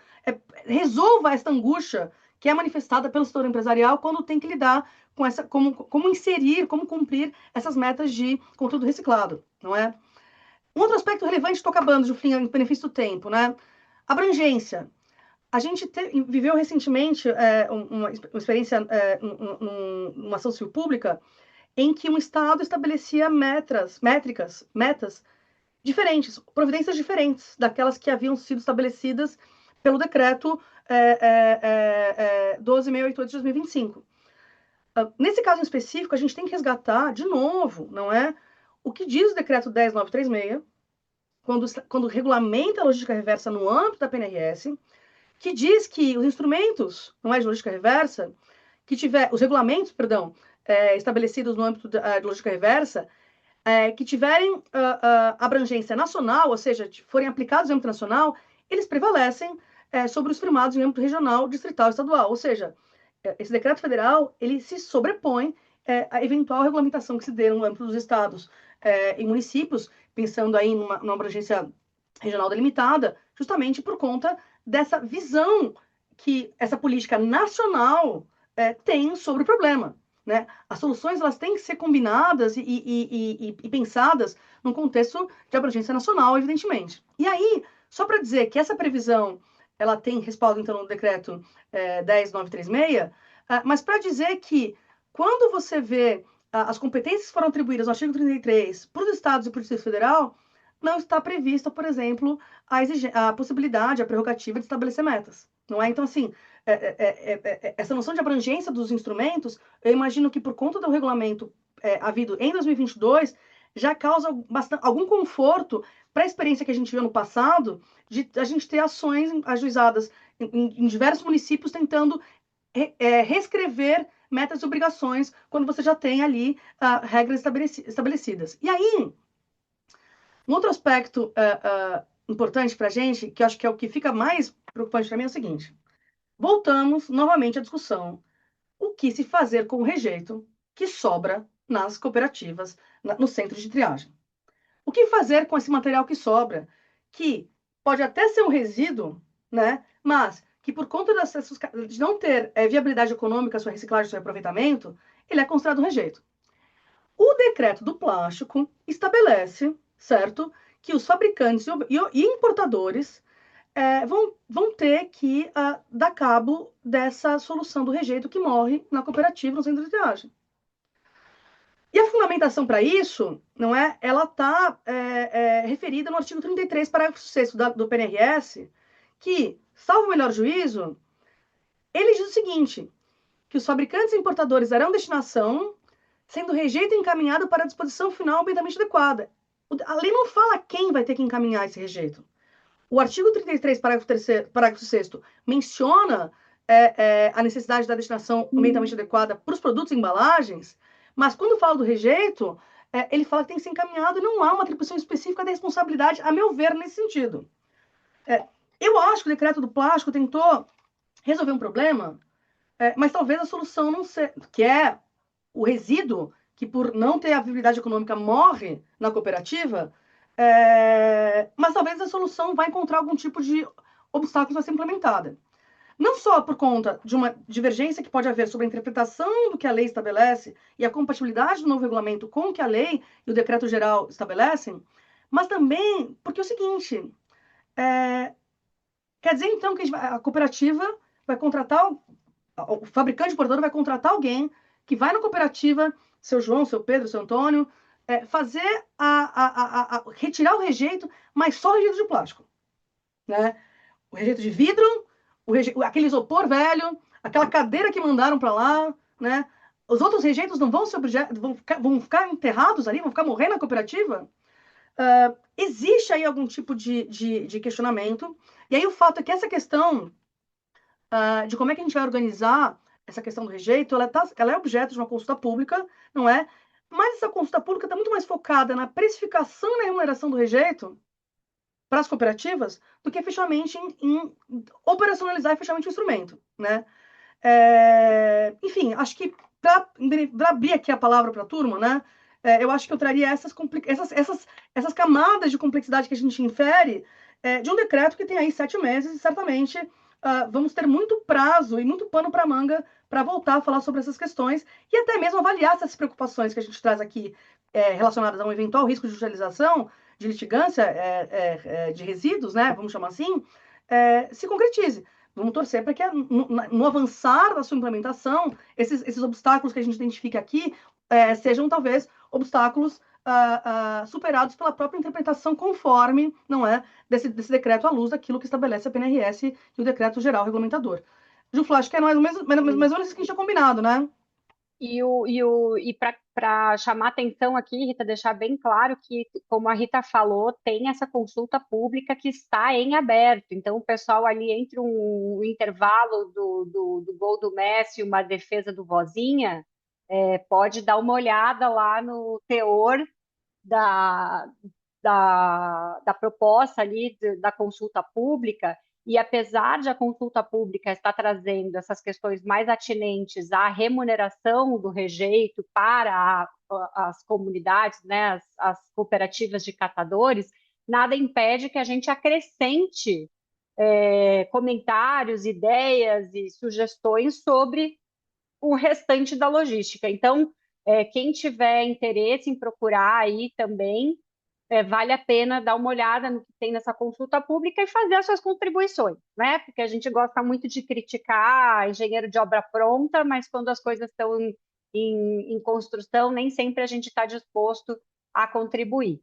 resolva essa angústia que é manifestada pelo setor empresarial quando tem que lidar com como inserir, como cumprir essas metas de conteúdo reciclado, não é? Um outro aspecto relevante, estou acabando, Jufrinha, em benefício do tempo, né? Abrangência. A gente viveu recentemente uma experiência numa ação civil pública em que um Estado estabelecia metas diferentes, providências diferentes daquelas que haviam sido estabelecidas pelo decreto 12.688 de 2025. Nesse caso em específico, a gente tem que resgatar, de novo, não é? O que diz o decreto 10.936, quando regulamenta a logística reversa no âmbito da PNRS, que diz que os instrumentos, não é, de logística reversa, que tiver, os regulamentos, perdão, estabelecidos no âmbito de lógica reversa, que tiverem abrangência nacional, ou seja, forem aplicados em âmbito nacional, eles prevalecem sobre os firmados em âmbito regional, distrital e estadual. Ou seja, esse decreto federal, ele se sobrepõe à eventual regulamentação que se dê no âmbito dos estados e municípios, pensando aí numa abrangência regional delimitada, justamente por conta dessa visão que essa política nacional tem sobre o problema. Né? As soluções elas têm que ser combinadas e pensadas num contexto de abrangência nacional, evidentemente. E aí, só para dizer que essa previsão ela tem respaldo, então, no decreto 10.936, mas para dizer que quando você vê as competências que foram atribuídas no artigo 33 para os estados e para o Distrito Federal, não está prevista, por exemplo, a possibilidade, a prerrogativa de estabelecer metas. Não é? Então, assim, essa noção de abrangência dos instrumentos, eu imagino que por conta do regulamento havido em 2022, já causa algum conforto para a experiência que a gente viu no passado, de a gente ter ações ajuizadas em diversos municípios tentando reescrever metas e obrigações quando você já tem ali regras estabelecidas. E aí, um outro aspecto importante para a gente, que eu acho que é o que fica mais preocupante para mim, é o seguinte. Voltamos novamente à discussão. O que se fazer com o rejeito que sobra nas cooperativas, no centro de triagem? O que fazer com esse material que sobra, que pode até ser um resíduo, né? Mas que por conta de não ter viabilidade econômica, sua reciclagem, seu aproveitamento, ele é considerado um rejeito. O decreto do plástico estabelece, certo, que os fabricantes e importadores vão ter que dar cabo dessa solução do rejeito que morre na cooperativa, no centro de triagem. E a fundamentação para isso, não é? Ela está referida no artigo 33, parágrafo 6º do PNRS, que, salvo o melhor juízo, ele diz o seguinte, que os fabricantes e importadores darão destinação, sendo o rejeito encaminhado para a disposição final ambientalmente adequada. A lei não fala quem vai ter que encaminhar esse rejeito. O artigo 33, parágrafo 6º, menciona a necessidade da destinação ambientalmente adequada para os produtos e embalagens, mas quando fala do rejeito, ele fala que tem que ser encaminhado e não há uma atribuição específica da responsabilidade, a meu ver, nesse sentido. Eu acho que o decreto do plástico tentou resolver um problema, mas talvez a solução não seja, que é o resíduo que, por não ter a viabilidade econômica, morre na cooperativa, mas talvez a solução vai encontrar algum tipo de obstáculo a ser implementada. Não só por conta de uma divergência que pode haver sobre a interpretação do que a lei estabelece e a compatibilidade do novo regulamento com o que a lei e o decreto geral estabelecem, mas também porque é o seguinte, quer dizer então que a cooperativa vai contratar, o fabricante importador vai contratar alguém que vai na cooperativa, seu João, seu Pedro, seu Antônio, fazer retirar o rejeito, mas só o rejeito de plástico, né? O rejeito de vidro, aquele isopor velho, aquela cadeira que mandaram para lá, né? Os outros rejeitos não vão vão ficar enterrados ali, vão ficar morrendo na cooperativa? Existe aí algum tipo de questionamento, e aí o fato é que essa questão de como é que a gente vai organizar essa questão do rejeito, ela é objeto de uma consulta pública, não é? Mas essa consulta pública está muito mais focada na precificação e na remuneração do rejeito para as cooperativas do que efetivamente em operacionalizar efetivamente o instrumento, né? Enfim, acho que para abrir aqui a palavra para a turma, né? Eu acho que eu traria essas camadas de complexidade que a gente infere de um decreto que tem aí 7 meses e certamente vamos ter muito prazo e muito pano para manga para voltar a falar sobre essas questões e até mesmo avaliar essas preocupações que a gente traz aqui relacionadas a um eventual risco de judicialização, de litigância de resíduos, né, vamos chamar assim, se concretize. Vamos torcer para que no avançar da sua implementação, esses obstáculos que a gente identifica aqui sejam talvez obstáculos superados pela própria interpretação conforme, não é, desse decreto à luz daquilo que estabelece a PNRS e o decreto geral regulamentador. Ju, acho que é mais ou menos isso que a gente tinha combinado, né? E para chamar atenção aqui, Rita, deixar bem claro que, como a Rita falou, tem essa consulta pública que está em aberto. Então, o pessoal ali, entre um intervalo do gol do Messi e uma defesa do Vozinha, pode dar uma olhada lá no teor da, da proposta ali da consulta pública, e apesar de a consulta pública estar trazendo essas questões mais atinentes à remuneração do rejeito para as comunidades, né, as cooperativas de catadores, nada impede que a gente acrescente comentários, ideias e sugestões sobre o restante da logística. Então, quem tiver interesse em procurar aí também, vale a pena dar uma olhada no que tem nessa consulta pública e fazer as suas contribuições, né? Porque a gente gosta muito de criticar engenheiro de obra pronta, mas quando as coisas estão em construção, nem sempre a gente está disposto a contribuir.